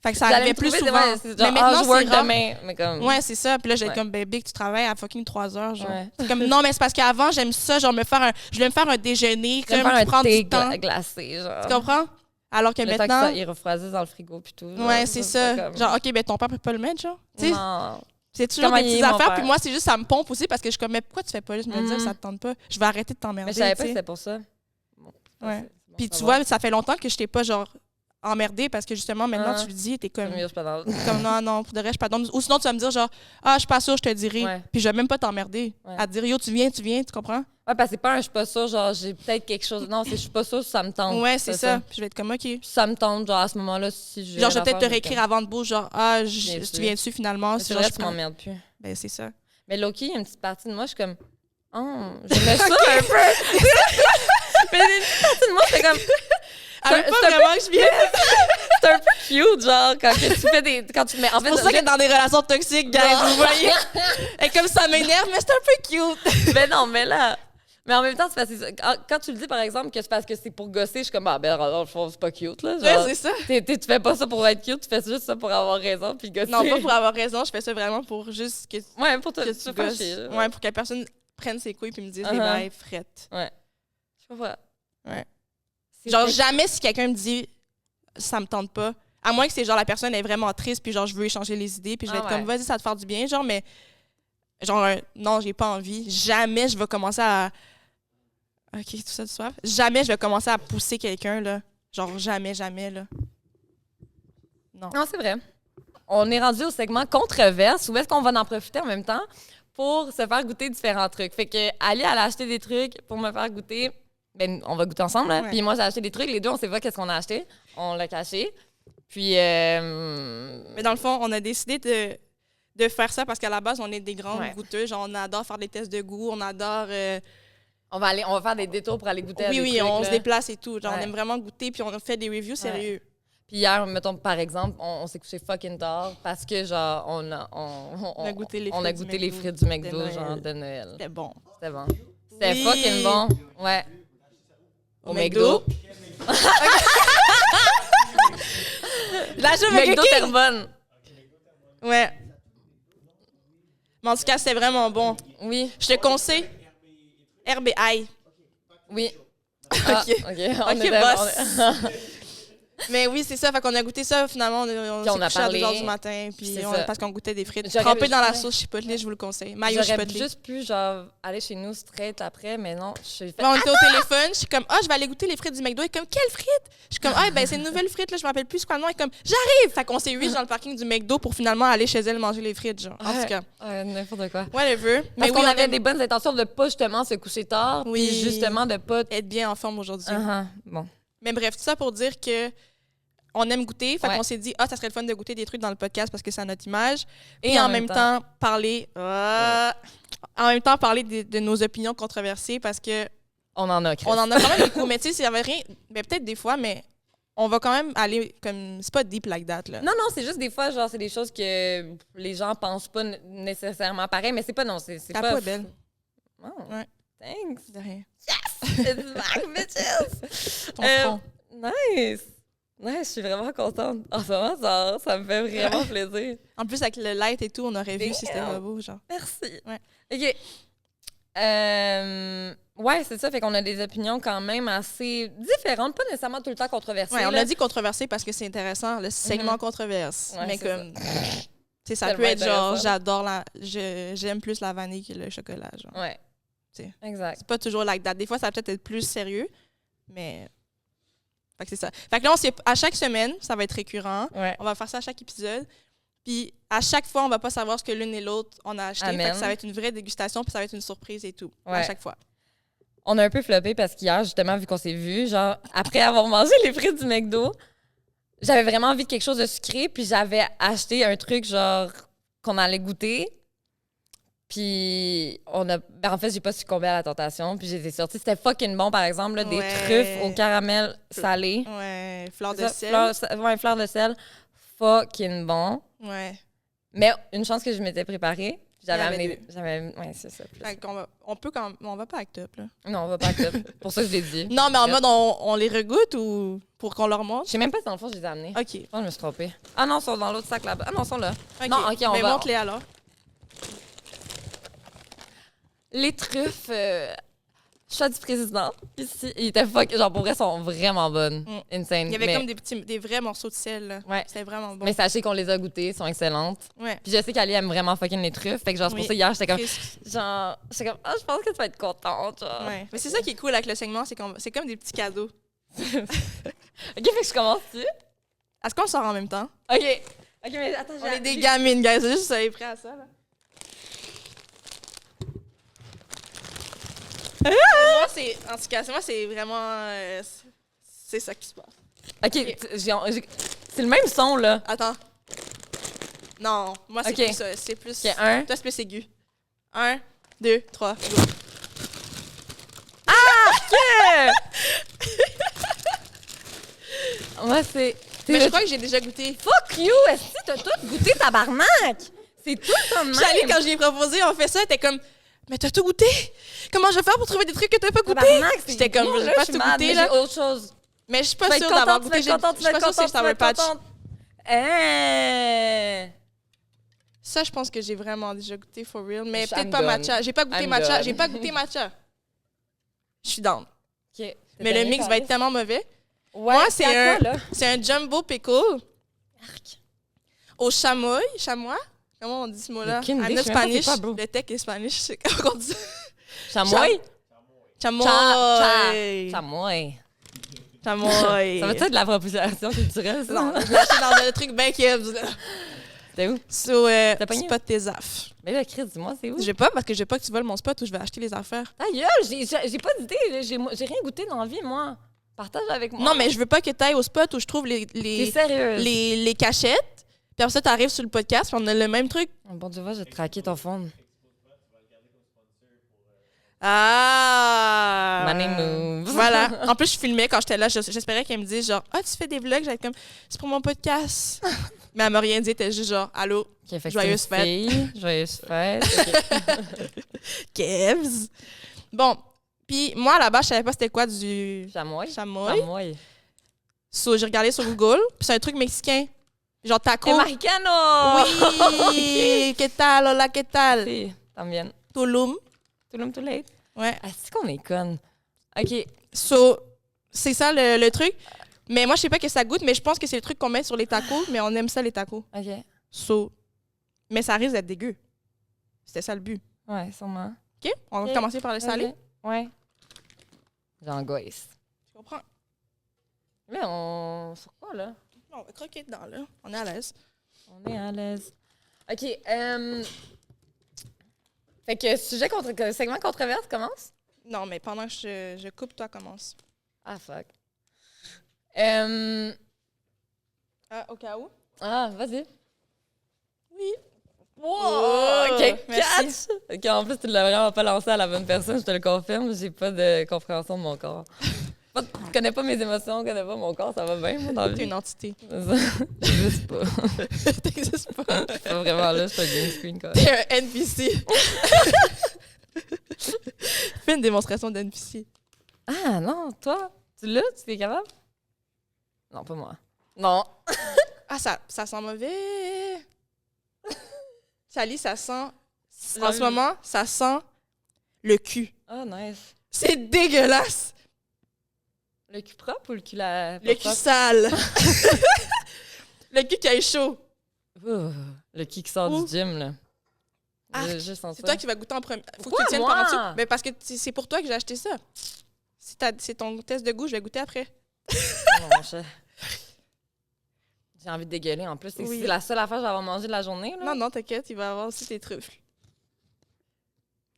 Fait que ça J'allais arrivait me plus trouver, souvent. ouais, c'est genre, Mais maintenant, je work c'est rare. demain. Mais comme... Ouais, c'est ça. Puis là, j'étais Ouais. comme, baby, tu travailles à fucking 3 heures, genre. Ouais. C'est comme, non, mais c'est parce qu'avant, j'aime ça, genre, je voulais me faire un déjeuner, Je vais comme, faire qui un prend thé du temps. glacé, genre. Tu comprends? Alors que Le temps que maintenant... ça, il refroidisse dans le frigo puis tout. Genre, Ouais, c'est ça. comme... Genre, OK, ben ton père peut pas le mettre, genre. Tu sais, Non. c'est toujours Comment des il est, petites mon affaires. père? Puis moi, c'est juste, ça me pompe aussi parce que je suis comme, mais pourquoi tu fais pas juste me le dire, Mhm. ça te tente pas? Je vais arrêter de t'emmerder. Mais je savais pas que tu sais. c'était pour ça. Bon, Ouais. c'est bon Puis à tu savoir. vois, ça fait longtemps que je t'ai pas, genre, emmerdé parce que justement, maintenant, Ah. tu le dis, t'es comme, Mieux, je peux pas comme non, non, pour de vrai, je pardonne. Ou sinon, tu vas me dire, genre, ah, je suis pas sûre, je te dirai. Ouais. Puis je vais même pas t'emmerder. Ouais. À te dire, yo, tu viens, tu comprends? Ouais, parce que c'est pas un je suis pas sûre, genre j'ai peut-être quelque chose. Non, c'est je suis pas sûre si ça me tente. Ouais, c'est ça. Puis je vais être comme, OK. Puis ça me tente, genre à ce moment-là, si je. Genre, je vais peut-être te réécrire avant de bout, genre, ah, Bien tu sûr. viens-tu finalement? C'est Genre, vrai, je tu prends- m'emmerdes plus. Ben, c'est ça. Mais Loki, il y a une petite partie de moi, je suis comme. Oh, j'aimais ça un peu. Mais une petite partie de moi, c'est comme. Elle veut c'est pas un vraiment que je vienne. C'est un peu cute, genre, quand que tu fais des. Quand tu mets. En fait, C'est pour ça qu'elle est dans des relations toxiques, guys, vous voyez? Et comme ça m'énerve, mais c'est un peu cute. Mais non, mais là. Mais en même temps, c'est parce que quand tu le dis, par exemple, que c'est parce que c'est pour gosser, je suis comme, ah, ben, dans le fond, c'est pas cute, là. Genre, Ouais, c'est ça. tu fais pas ça pour être cute, tu fais juste ça pour avoir raison, puis gosser. Non, pas pour avoir raison, je fais ça vraiment pour juste que, Ouais, pour te que te tu faire gosses. chier, là. Ouais, pour que la personne prenne ses couilles puis me dise des Uh-huh. bails frettes. Ouais. Je comprends. Ouais. C'est Genre, fait- jamais si quelqu'un me dit ça me tente pas. À moins que c'est genre la personne est vraiment triste puis genre je veux échanger les idées puis je vais Ah être comme ouais. vas-y, ça va te faire du bien, genre, mais genre non, j'ai pas envie. Jamais je vais commencer à. Ok, tout ça de soif. Jamais je vais commencer à pousser quelqu'un, là. Genre, jamais, là. Non. Non, c'est vrai. On est rendu au segment controverse, où est-ce qu'on va en profiter en même temps pour se faire goûter différents trucs. Fait que Ali, elle a acheté des trucs pour me faire goûter. Ben, on va goûter ensemble, là. Ouais. Puis moi, j'ai acheté des trucs. Les deux, on sait pas qu'est-ce qu'on a acheté. On l'a caché. Puis, Mais dans le fond, on a décidé de faire ça parce qu'à la base, on est des grands Ouais. goûteux. Genre, on adore faire des tests de goût, on adore. on va faire des détours pour aller goûter à Oui, des oui, trucs, on là. se déplace et tout. Genre, on Ouais. aime vraiment goûter puis on fait des reviews sérieux. Puis hier, mettons, par exemple, on s'est couché fucking tard parce que, genre, on a goûté les on a frites du goûté les McDo frites du de McDo, Noël. genre, de Noël. C'était bon. C'était bon. C'était Oui. fucking bon. Ouais. Au McDo. La joue McDo Terrebonne. Ouais. Mais en tout cas, c'était vraiment bon. Oui, Je te conseille RBI. oui. Ah, Ok. OK. Ok, boss. Mais oui, c'est ça. Fait qu'on a goûté ça, finalement. On Puis on s'est a couché à parlé. 2 h du matin. Puis C'est ça. parce qu'on goûtait des frites. J'aurais- Trempées dans la ouais. sauce chipotle, je vous le conseille. Mayo J'aurais chipotle. juste pu, genre, aller chez nous straight après, mais non, je suis fait... Là, on était au téléphone, je suis comme, ah, je vais aller goûter les frites du McDo. Il est comme, quelles frites? Je suis comme, ah, ben, c'est une nouvelle frite, là, je me rappelle plus quoi le nom. Il est comme, j'arrive! Fait qu'on s'est eu dans le parking du McDo pour finalement aller chez elle manger les frites, genre. En tout cas, Ouais, n'importe quoi. whatever. Mais Mais qu'on oui, avait on des bonnes intentions de pas justement se coucher tard, Oui. puis justement de pas... être bien en forme aujourd'hui. Bon. Mais bref, tout ça pour dire que on aime goûter. Fait Ouais. qu'on s'est dit, ah, ça serait le fun de goûter des trucs dans le podcast parce que c'est à notre image. Et Et en même temps, parler. En même temps, parler de nos opinions controversées parce que On en a, Chris. on en a quand même beaucoup. Mais tu sais, s'il y avait rien. Mais peut-être des fois, mais on va quand même aller comme. C'est pas deep like that, là. Non, non, c'est juste des fois, genre, c'est des choses que les gens pensent pas nécessairement pareil, mais c'est pas, non, c'est Ta pas... peau est belle. Oh, Ouais. thanks. De rien. It's back, bitches. Ton front. Nice. Nice, je suis vraiment contente. En ce moment, ça me fait vraiment plaisir. En plus, avec le light et tout, on aurait vu si c'était Damn. pas beau, genre. Merci. Ouais. OK. Ouais, c'est ça. Fait qu'on a des opinions quand même assez différentes, pas nécessairement tout le temps controversées. Ouais, on là. a dit controversé parce que c'est intéressant, le segment controverse. Ouais, mais c'est comme. Tu sais, ça Tellement peut être genre, intéressant. j'adore j'aime plus la vanille que le chocolat, genre. Ouais. T'sais. Exact. C'est pas toujours like that. Des fois, ça va peut-être être plus sérieux, mais. Fait que c'est ça. Fait que là, à chaque semaine, ça va être récurrent. Ouais. On va faire ça à chaque épisode. Puis à chaque fois, on va pas savoir ce que l'une et l'autre on a acheté. Fait Amen. que ça va être une vraie dégustation, puis ça va être une surprise et tout. À Ouais. chaque fois. On a un peu floppé parce qu'hier, justement, vu qu'on s'est vu, genre, après avoir mangé les frites du McDo, j'avais vraiment envie de quelque chose de sucré, puis j'avais acheté un truc, genre, qu'on allait goûter. Puis, en fait, j'ai pas succombé à la tentation, puis j'étais sortie. C'était fucking bon, par exemple, là, des Ouais. truffes au caramel salé. Ouais, fleur de Ça, sel. fleur de sel. Fucking bon. Ouais. Mais une chance que je m'étais préparée. J'avais Il y avait amené... Ouais, c'est ça. Fait qu'on va, on peut quand on va pas avec top, là. Non, on va pas à Top. Pour ça, je l'ai dit. Non, mais en mode, on les regoute ou pour qu'on leur montre? Je sais même pas si dans le fond, je les ai amenés. OK. Je pense que je me suis trompée. Ah non, ils sont dans l'autre sac là-bas. Ah non, ils sont là. OK. Non, OK, on mais va... montre-les alors. Les truffes... choix du président. Ici, ils étaient fuck... Genre, pour vrai, sont vraiment bonnes. Insane. Il y avait mais... comme des vrais morceaux de sel, là. Ouais. C'était vraiment bon. Mais sachez qu'on les a goûtées, elles sont excellentes. Ouais. Puis je sais qu'Ali aime vraiment fucking les truffes. Fait que genre, c'est pour Oui. ça, hier, j'étais comme... Chris. Genre, j'étais comme, ah, je pense que tu vas être contente, genre. Ouais. Mais c'est ça qui est cool avec le segment, c'est comme des petits cadeaux. OK, fait que je commence-tu? Est-ce qu'on sort en même temps? OK. OK, mais attends, On est des gamines, guys. C'est juste ça, est prêt à ça, là. Moi, en tout cas, moi, c'est vraiment... c'est ça qui se passe. OK, c'est le même son, là. Attends. Non, moi, c'est Ok. plus ça. C'est plus... OK, un. Toi, c'est plus aigu. 1, 2, 3, go. Moi, c'est... Mais je crois que j'ai déjà goûté. Fuck you! Est-ce que t'as tout goûté, tabarnak? C'est tout comme même. J'allais, quand j'ai proposé, on fait ça, t'es comme... Mais t'as tout goûté? Comment je vais faire pour trouver des trucs que t'as pas goûté? Tabarnak, c'est J'étais comme, bon, je là, vais pas je tout suis mad, goûter, mais là. j'ai autre chose. Mais je suis Tu pas vas être sûre d'avoir contente, tu goûté. vas être contente, Je suis pas sûre si c'est Sour Patch. Ça, je pense que j'ai vraiment déjà goûté for real. Mais I'm peut-être pas done. matcha. J'ai pas goûté I'm matcha. done. J'ai pas goûté matcha. Je suis down. OK. Mais le mix va être tellement mauvais. Ouais, Moi, c'est à un, quoi, là? c'est un jumbo pickle au chamois. Comment on dit ce mot-là? Aucune idée, I'm not je sais même pas c'est Spanish. quoi, bro. Le tech est Spanish. C'est comment on dit ça? Chamois? Chamois. Chamois. Chamois. Ça va être de l'appropriation culturelle, ça? Non, je l'ai acheté dans un truc bien kebs, là. C'était où? So, T'as pogné? spot tes affres. Mais là, Chris, dis-moi, c'est où? Je vais pas parce que je veux pas que tu voles mon spot ou je vais acheter les affaires. Ta gueule, j'ai pas d'idée. J'ai rien goûté dans la vie, moi. Partage avec moi. Non, mais je veux pas que tu ailles au spot où je trouve T'es sérieuse? les cachettes. Puis après ça, t'arrives sur le podcast, puis on a le même truc. Bon, tu vois, je vais te traquer ton fond. Ah! Money move. Voilà. En plus, je filmais quand j'étais là. J'espérais qu'elle me dise genre, ah, tu fais des vlogs? J'allais comme, c'est pour mon podcast. Mais elle m'a rien dit. Elle était juste genre, allô, Okay, fait que Joyeuse c'est une fille. Joyeuse fête. OK. Kevs. Bon. Puis moi, là-bas, je savais pas c'était quoi du Chamois. chamois. Chamois. So, j'ai regardé sur Google. Puis c'est un truc mexicain. Genre taco. Et Maricano! Oui! ¿Qué tal? Hola, ¿qué tal? Si, también. Tulum. Tulum too late. Ouais. Ah, c'est qu'on est conne. OK. So, c'est ça le truc. Mais moi, je sais pas que ça goûte, mais je pense que c'est le truc qu'on met sur les tacos, mais on aime ça, les tacos. OK. So, mais ça risque d'être dégueu. C'était ça le but. Ouais, sûrement. OK? On va commencer par le salé. OK. Ouais. J'angoisse. Je comprends. Mais on... Sur quoi, là? On va croquer dedans, là. On est à l'aise. On est à l'aise. OK. Fait que segment controverse commence? Non, mais pendant que je coupe, toi, commence. Ah, fuck. Ah, au cas où? Ah, vas-y. Oui. Wow! OK, merci. catch! OK, en plus, tu l'as vraiment pas lancé à la bonne personne, je te le confirme. J'ai pas de compréhension de mon corps. Tu connais pas mes émotions, tu connais pas mon corps, ça va bien, moi, dans la T'es vie. une entité. J'existe pas. T'existes pas. Je suis pas vraiment là, je suis un green screen, quoi. T'es un NPC. Fais une démonstration d'NPC. Ah, non, toi? Tu l'as? Tu es capable? Non, pas moi. Non. Ah, ça sent mauvais. Sally, ça sent... En J'aime. ce moment, ça sent le cul. Ah, nice. C'est dégueulasse. Le cul propre ou le cul la... Le cul sale. Le cul qui a eu chaud. Ouh, le cul qui sort Ouh. du gym, là. Ah, J'ai juste senti C'est ça. toi qui vas goûter en premier. Faut que Pourquoi tu tiennes moi? par en dessous. Mais parce que c'est pour toi que j'ai acheté ça. C'est ton test de goût, je vais goûter après. Oh, mon chat. J'ai envie de dégueuler en plus. Oui. C'est la seule affaire que je vais avoir mangé de la journée. Là. Non, non, t'inquiète, il va avoir aussi tes truffes.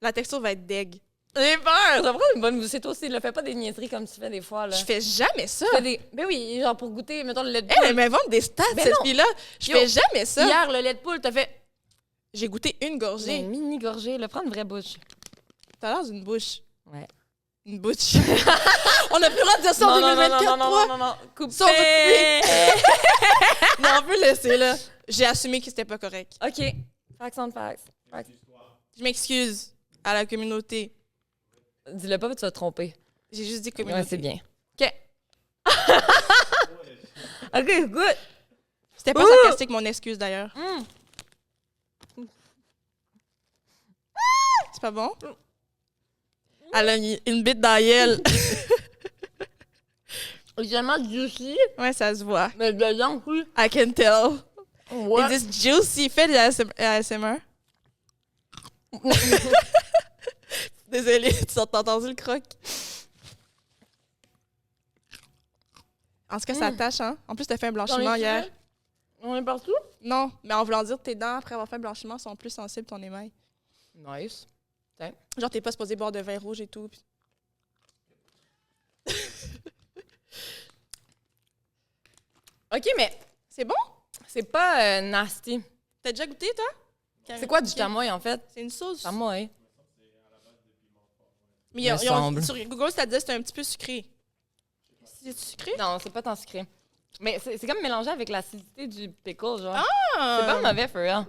La texture va être deg. J'ai peur! Ça prend une bonne bouchée. Toi aussi, ne fais pas des niaiseries comme tu fais des fois. Là. Je fais jamais ça. Tu fais des... Ben oui, genre pour goûter, mettons le lait de Elle, poule. elle m'invente des stats, Ben cette non. fille-là. Je Yo, fais jamais ça. Hier, le lait de poule, t'as fait J'ai goûté une une gorgée. mini-gorgée. Là, prends une vraie bouche. T'as l'air d'une bouche. Ouais. Une bouche. On a plus le droit de dire ça en 2024, toi. non. Coupe. Ça, on veut Non, on peut laisser, là. J'ai assumé que c'était pas correct. OK. Facts on facts. Je m'excuse à la communauté. Dis-le pas, mais tu vas te tromper. J'ai juste dit communauté. Ouais, c'est bien. OK. OK, good. C'était pas sarcastique, mon excuse, d'ailleurs. C'est pas bon? Elle a une bite dans la gueule. Tellement juicy. Ouais, ça se voit. Mais dedans, oui. I can tell. Ouais. It is juicy. Fais de ASMR. Désolée, tu as entendu le croc? En tout cas, ça tâche, hein? En plus, t'as fait un blanchiment hier. On est partout? Non, mais en voulant dire tes dents, après avoir fait un blanchiment, sont plus sensibles ton émail. Nice. Genre, t'es pas supposé boire de vin rouge et tout. OK, mais C'est bon? c'est pas nasty. T'as déjà goûté, toi? C'est quoi du chamois, en fait? C'est une sauce. Chamois. Mais Me semble. sur Google, ça te dit que c'est un petit peu sucré. C'est sucré? Non, c'est pas tant sucré. Mais c'est comme mélangé avec l'acidité du pickle, genre. Ah! C'est pas mauvais, for real.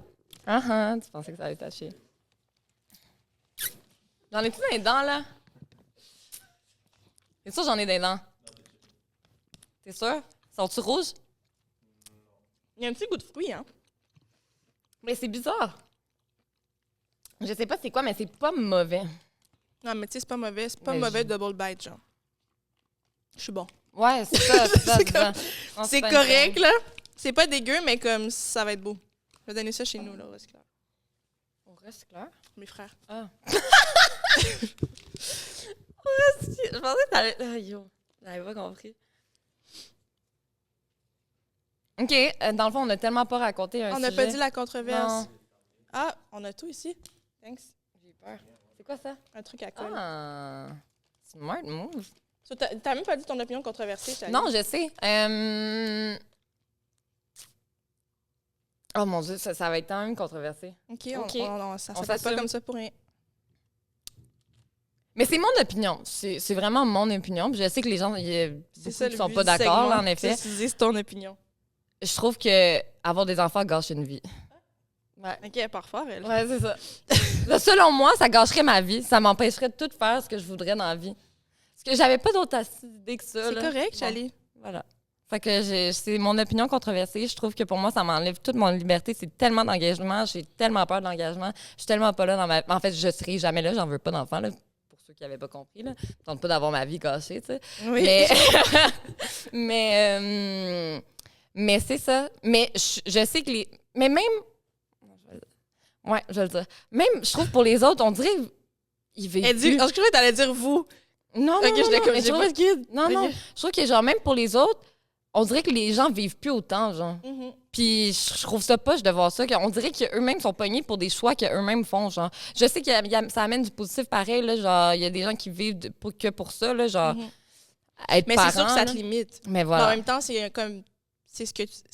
Tu pensais que ça allait tâcher. J'en ai-tu dans les dents, là? C'est sûr j'en ai des dents. T'es sûr? Sont-tu rouges? Il y a un petit goût de fruit, hein? Mais c'est bizarre. Je sais pas c'est quoi, mais c'est pas mauvais. Non, mais tu sais, c'est pas mauvais. C'est pas Mais mauvais double bite, genre. Je suis bon. Ouais, c'est ça. C'est ça, C'est c'est ça. Non, C'est pas une correct, thing. là. C'est pas dégueu, mais comme ça va être beau. Je vais donner ça chez nous, là, au recycleur. Au recycleur? Mes frères. Ah. Je pensais que t'allais... Ah, yo, j'avais pas compris. OK, dans le fond, on a tellement pas raconté un On sujet. n'a pas dit la controverse. Non, Ah, on a tout ici. Thanks. j'ai eu peur. C'est quoi ça? Un truc à colle. Ah, smart move. So, t'as même pas dit ton opinion controversée, Charlie. Non, je sais. Oh mon Dieu, ça va être quand même controversé. OK, OK. ça On s'appelle pas s'assume. comme ça pour rien. Mais c'est mon opinion. C'est vraiment mon opinion. Puis je sais que les gens, il y a beaucoup qui sont pas d'accord, là, en effet. C'est ton opinion. Je trouve que avoir des enfants gâche une vie. Ouais. OK, elle part fort, elle. Ouais, c'est ça. Là, selon moi, ça gâcherait ma vie. Ça m'empêcherait de tout faire ce que je voudrais dans la vie. Parce que j'avais pas d'autre idée que ça. C'est là. correct, Bon, Charlie. voilà. Fait que c'est mon opinion controversée. Je trouve que pour moi, ça m'enlève toute mon liberté. C'est tellement d'engagement. J'ai tellement peur de l'engagement. Je suis tellement pas là dans ma... En fait, je serai jamais là. J'en veux pas d'enfant, là. Pour ceux qui n'avaient pas compris, là. Je ne tente pas d'avoir ma vie gâchée, tu sais. Oui. Mais c'est ça. Mais je sais que les... Mais même... Ouais, je vais le dire. Même, je trouve, pour les autres, on dirait... Ils vivent Elle dit, plus. je croyais que t'allais dire vous. Non, OK, non, je non, l'ai non, comme mais j'ai je pas trouve- de guide. Non, non. OK. Je trouve que, genre, même pour les autres, on dirait que les gens vivent plus autant, genre. Mhm. Puis je trouve ça poche de voir ça. On dirait qu'eux-mêmes sont pognés pour des choix qu'eux-mêmes font, genre. Je sais que ça amène du positif pareil, là, genre, il y a des gens qui vivent que pour ça, là, genre, Mhm. être Mais parent. c'est sûr que ça te là. limite. Mais Mais voilà. en même temps, c'est comme c'est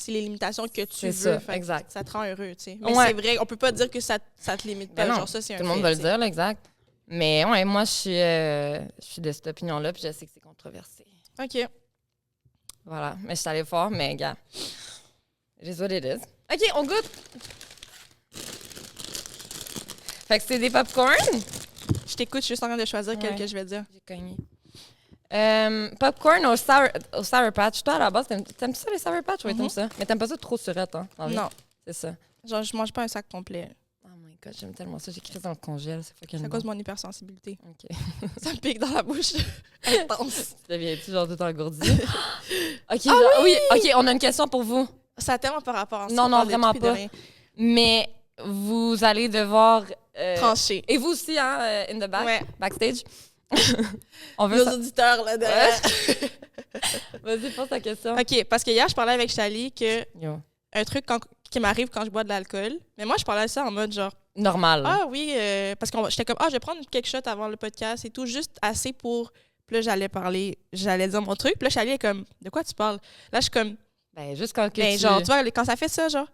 les limitations que tu C'est veux. ça, Fait que exact. Ça te rend heureux, tu sais. Mais Ouais. c'est vrai, on peut pas dire que ça te limite pas. Ben non, Genre ça, c'est un Tout le monde fait, va le tu sais. dire, là, exact. Mais ouais, moi, je suis de cette opinion-là, puis je sais que c'est controversé. OK. Voilà. Mais je suis allée fort, mais gars, it is what it is. OK, on goûte. Fait que c'est des popcorn. Je t'écoute, je suis juste en train de choisir quel Ouais. que je vais dire. J'ai cogné. Popcorn au Sour Patch. Toi, à la base, t'aimes ça, les Sour Patch? Oui, t'aimes ça. Mais t'aimes pas ça trop surette, hein? dans la vie? Non. C'est ça. Genre, je mange pas un sac complet. Oh my God, j'aime tellement ça. J'écris dans le congèle. C'est fucking C'est à bon. cause de mon hypersensibilité. OK. Ça me pique dans la bouche. Intense. Tu deviens-tu genre tout engourdi? OK, genre, oui! OK, on a une question pour vous. Ça a tellement pas rapport ensemble. Non, on non, parle de vraiment tout et de pas. rien. Mais vous allez devoir... Tranché. Et vous aussi, hein, in the back, Ouais. backstage. On veut Nos ça. auditeurs, là, derrière. Vas-y, pose ta question. OK, parce que hier, je parlais avec Chali que Yo. un truc qui m'arrive quand je bois de l'alcool. Mais moi, je parlais de ça en mode genre, Normal. ah oui, parce que j'étais comme, je vais prendre quelques shots avant le podcast et tout, juste assez pour. Puis là, j'allais dire mon truc. Puis là, Chali est comme, de quoi tu parles? Là, je suis comme, Ben, juste quand que ben, tu... genre, tu vois, quand ça fait ça, genre,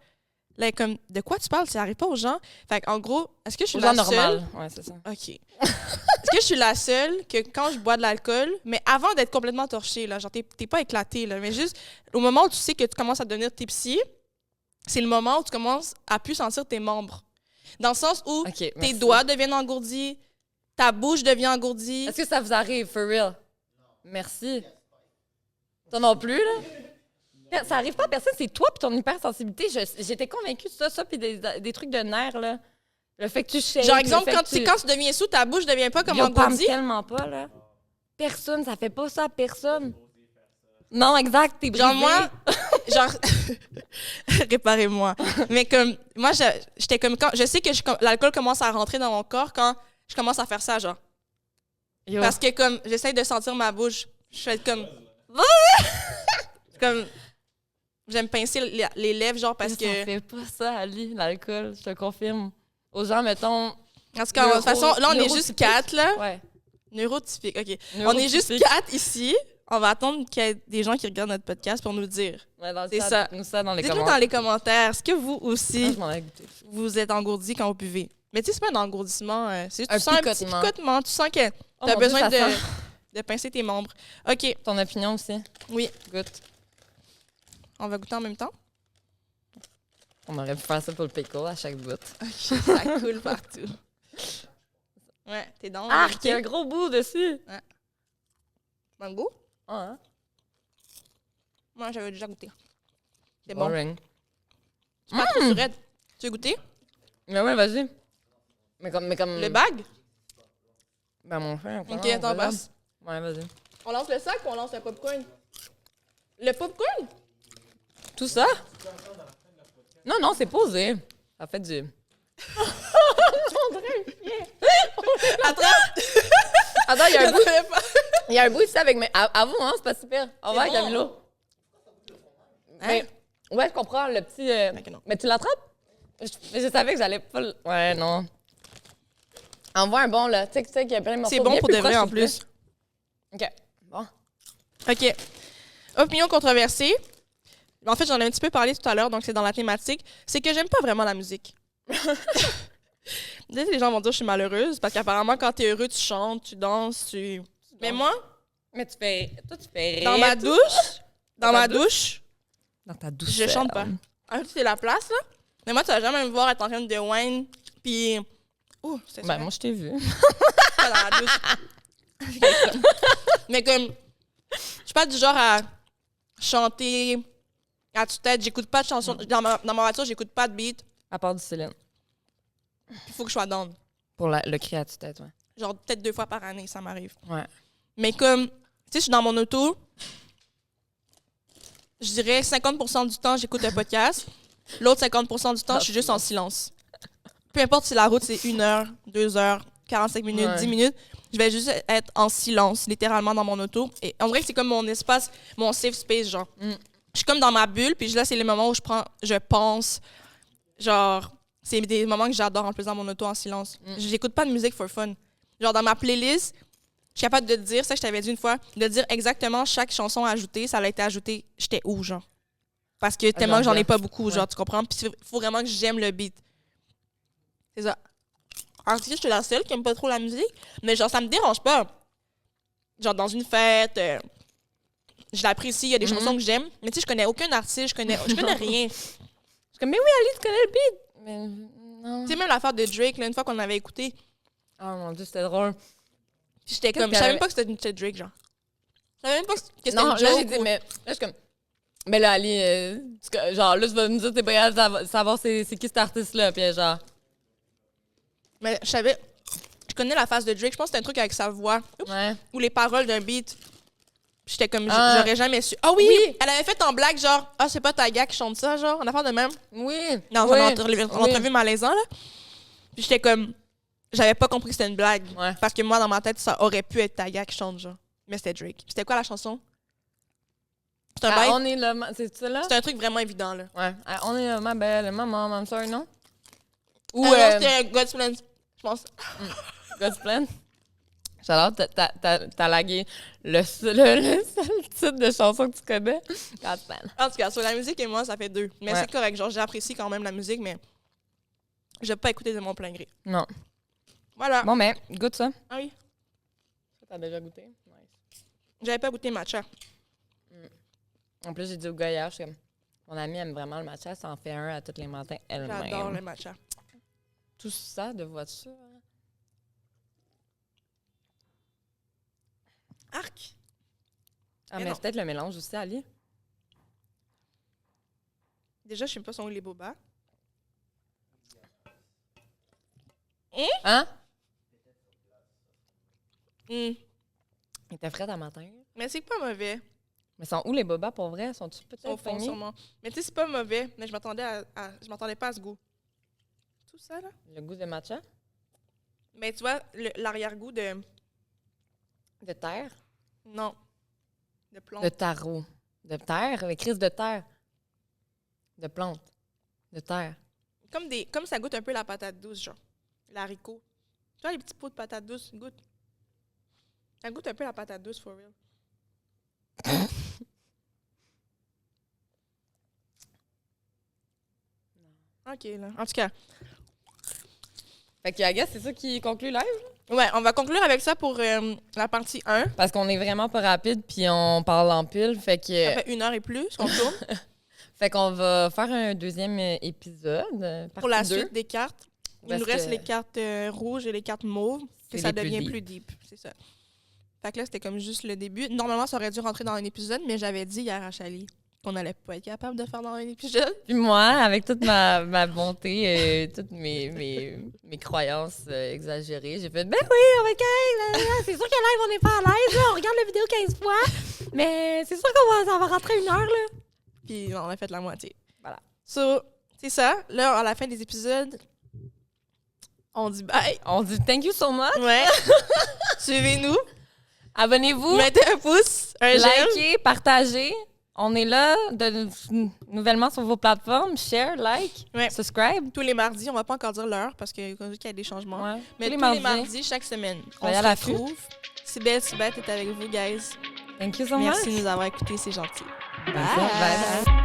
là, comme, de quoi tu parles? Ça arrive pas aux gens. Fait qu'en gros, est-ce que je suis Aux la gens seule? normal. Ouais, c'est ça. OK. Est-ce que je suis la seule que quand je bois de l'alcool, mais avant d'être complètement torchée, là, genre, t'es pas éclatée, là, mais juste au moment où tu sais que tu commences à devenir tipsy, c'est le moment où tu commences à plus sentir tes membres. Dans le sens où OK, tes merci. doigts deviennent engourdis, ta bouche devient engourdie. Est-ce que ça vous arrive, for real? Merci. Toi non plus, là? Ça arrive pas à personne, c'est toi pis ton hypersensibilité. J'étais convaincue de ça pis des trucs de nerfs, là. Le fait que tu shakes, Genre, exemple, le fait quand que tu deviens sous, ta bouche devient pas comme Yo, parle engourdie. tellement pas, là. Personne, ça fait pas ça à personne. Non, exact, t'es brisé. Genre, moi, genre, réparez-moi. Mais comme, moi, j'étais comme quand, je sais que l'alcool commence à rentrer dans mon corps quand je commence à faire ça, genre. Yo. Parce que comme, j'essaie de sentir ma bouche. Je fais comme. Comme. J'aime pincer les lèvres, genre, parce que. Ça fait pas ça, Ali, l'alcool, je te confirme. Aux gens, mettons. Parce que, de toute façon, là, on est juste 4, là. Ouais. Neurotypique, OK. On est juste 4 ici. On va attendre qu'il y ait des gens qui regardent notre podcast pour nous dire. Ouais, dans le C'est chat, ça. nous ça dans les Dites-nous commentaires. dans les commentaires, est-ce que vous Ah, aussi, je m'en ai goûté. vous êtes engourdi quand vous buvez? Mais tu sais, c'est pas un engourdissement. C'est juste Un tu sens un petit picotement. picotement. Tu sens que Oh, t'as mon Dieu, besoin ça sent. de pincer tes membres. OK, Ton opinion aussi? oui. Goûte. On va goûter en même temps. On aurait pu faire ça pour le pickle à chaque bout. Ça coule partout. Ouais, t'es dans. Ah, il y a un gros bout dessus! Mango? Ah, hein? Moi, j'avais déjà goûté. C'est bon. Boring. C'est pas trop surette. Tu veux goûter? Mais ouais, vas-y. Mais comme... Le bag? Ben, mon frère. Ok, attends, passe. Ouais, vas-y. On lance le sac ou on lance le popcorn? Le popcorn? Tout ça? Non, non, c'est posé. Ça fait du... Attends! Attends, il y a un bout... savais pas. Il y a un bout ici avec mes... À vous, hein, c'est pas super. Au revoir, bon. Camilo. Mais... Ouais, je comprends, le petit... Ok, non. Mais tu l'attrapes? Je savais que j'allais pas le... Ouais, non. Envoie un bon, là. Tu sais qu'il y a plein de morceaux. C'est bon Viens pour plus de vrai, proche, en s'il te plus. plaît. OK. Bon. OK. Opinion controversée. En fait, j'en ai un petit peu parlé tout à l'heure, donc c'est dans la thématique. C'est que j'aime pas vraiment la musique. Les gens vont dire que je suis malheureuse, parce qu'apparemment, quand t'es heureux, tu chantes, tu danses, tu... Mais moi, Mais tu fais... Toi, tu fais... dans ma douche, dans ma douche, Dans ta douche. je chante pas. En fait, c'est la place, là. Mais moi, tu vas jamais me voir être en train de whine, puis... Ouh, c'est ça. Ben, moi, je t'ai vu. Pas dans la douche. Mais comme, je suis pas du genre à chanter à tue-tête. J'écoute pas de chansons. Dans ma voiture, j'écoute pas de beat. À part du Céline. Il faut que je sois down. Pour le cri à tue-tête, ouais. Genre, peut-être 2 fois par année, ça m'arrive. Ouais. Mais comme, tu sais, je suis dans mon auto, je dirais 50% du temps, j'écoute un podcast. L'autre 50% du temps, je suis juste en silence. Peu importe si la route, c'est 1 heure, 2 heures, 45 minutes, Ouais. 10 minutes, je vais juste être en silence, littéralement, dans mon auto. Et on dirait que c'est comme mon espace, mon safe space, genre. Mm. Je suis comme dans ma bulle, puis là, c'est les moments où je pense, genre, c'est des moments que j'adore en plus dans mon auto en silence. J'écoute pas de musique for fun. Genre, dans ma playlist, je suis capable de te dire, ça, je t'avais dit une fois, de dire exactement chaque chanson ajoutée, ça a été ajouté, j'étais où, genre. Parce que tellement que j'en ai pas beaucoup, genre, tu comprends? Puis il faut vraiment que j'aime le beat. C'est ça. Alors, tu sais, je suis la seule qui aime pas trop la musique, mais genre, ça me dérange pas. Genre, dans une fête, je l'apprécie, il y a des chansons que j'aime, mais tu sais, je connais aucun artiste, je connais rien. Je suis comme, mais oui, Ali, tu connais le beat. Mais non. Tu sais, même l'affaire de Drake, là, une fois qu'on avait écouté, Oh mon Dieu, c'était drôle. puis j'étais comme, je savais même pas que c'était Drake, genre. Je savais même pas que c'était une Non, là, joke j'ai dit, ou- mais là, je suis comme, mais là, Ali, genre, là, tu vas me dire, t'es pas capable de savoir c'est qui cet artiste-là, puis genre, Mais je savais, je connais la face de Drake, je pense que c'était un truc avec sa voix, ouais. ou les paroles d'un beat. J'étais comme, Ah. j'aurais jamais su. Ah oui, Oui. Elle avait fait en blague, genre, ah, c'est pas ta gars qui chante ça, genre, en affaire de même. Oui. Dans oui. une entrevue malaisant, là. Puis j'étais comme, j'avais pas compris que c'était une blague. Ouais. Parce que moi, dans ma tête, ça aurait pu être Taga qui chante, genre. Mais c'était Drake. Puis c'était quoi la chanson? C'est un, Ah, bail- on est là, c'est ça là? c'est un truc vraiment évident, là. Ouais. Ah, on est là, ma belle, maman, I'm sorry, non? Ou, Ah non, c'était God's Plan, je pense. God's Plan. J'adore, t'as lagué le seul titre de chanson que tu connais. God's Plan. En tout cas, sur la musique et moi, ça fait 2. Mais Ouais. c'est correct, genre, j'apprécie quand même la musique, mais je vais pas écouter de mon plein gré. Non. Voilà. Bon, mais, goûte ça. Ah oui. Ça, t'as déjà goûté? Nice. J'avais pas goûté matcha. En plus, j'ai dit au gars hier, je suis comme, mon amie aime vraiment le matcha, ça en fait un à tous les matins elle-même. J'adore le matcha. tout ça de voiture. Arc! Ah, Mais mais non. c'est peut-être le mélange aussi, Ali. Déjà, je sais pas son où les bobas. Hein? Hum. Il était frais à matin. Mais c'est pas mauvais. Mais sont où les bobas pour vrai? Sont-ils Au peut-être fond, pognés? sûrement. Mais tu sais, c'est pas mauvais. Mais je m'attendais pas à ce goût. Tout ça, là. Le goût de matcha? Mais tu vois, l'arrière-goût de... De terre? Non. De plomb. De tarot. De terre? Avec crise de terre. De plante. De terre. Comme ça goûte un peu la patate douce, genre. L'haricot. Tu vois, les petits pots de patate douce, goûte. Ça goûte un peu la patate douce, for real. OK, là. En tout cas, Fait que, I guess, c'est ça qui conclut live. ouais, on va conclure avec ça pour la partie 1. Parce qu'on est vraiment pas rapide, puis on parle en pile. Fait que, Ça fait 1 heure et plus qu'on tourne. fait qu'on va faire un deuxième épisode. Pour la partie deux. suite des cartes. Il Parce nous reste que les cartes rouges et les cartes mauves. Que c'est ça les plus devient deep. plus deep. C'est ça. Fait que là, c'était comme juste le début. Normalement, ça aurait dû rentrer dans un épisode, mais j'avais dit hier à Chali qu'on n'allait pas être capable de faire dans un épisode. Puis moi, avec toute ma bonté et toutes mes croyances exagérées, j'ai fait « Ben oui, on va être correct, là. C'est sûr que live, on n'est pas à l'aise. Là. On regarde la vidéo 15 fois. Mais c'est sûr ça va rentrer 1 heure. Là. Puis on a fait la moitié. Voilà. So, c'est ça. Là, à la fin des épisodes, on dit bye. On dit « Thank you so much. Ouais. Suivez-nous. Abonnez-vous. Mettez un pouce, un j'aime. Likez, partagez. On est là nouvellement sur vos plateformes. Share, like, Ouais. subscribe. Tous les mardis, on va pas encore dire l'heure parce qu'il y a des changements. Ouais. Mais tous les mardis, chaque semaine, on Soyez à se l'affût. retrouve. Si belle est avec vous, guys. Thank you so Merci much. de nous avoir écoutés, c'est gentil. Bye. Bye.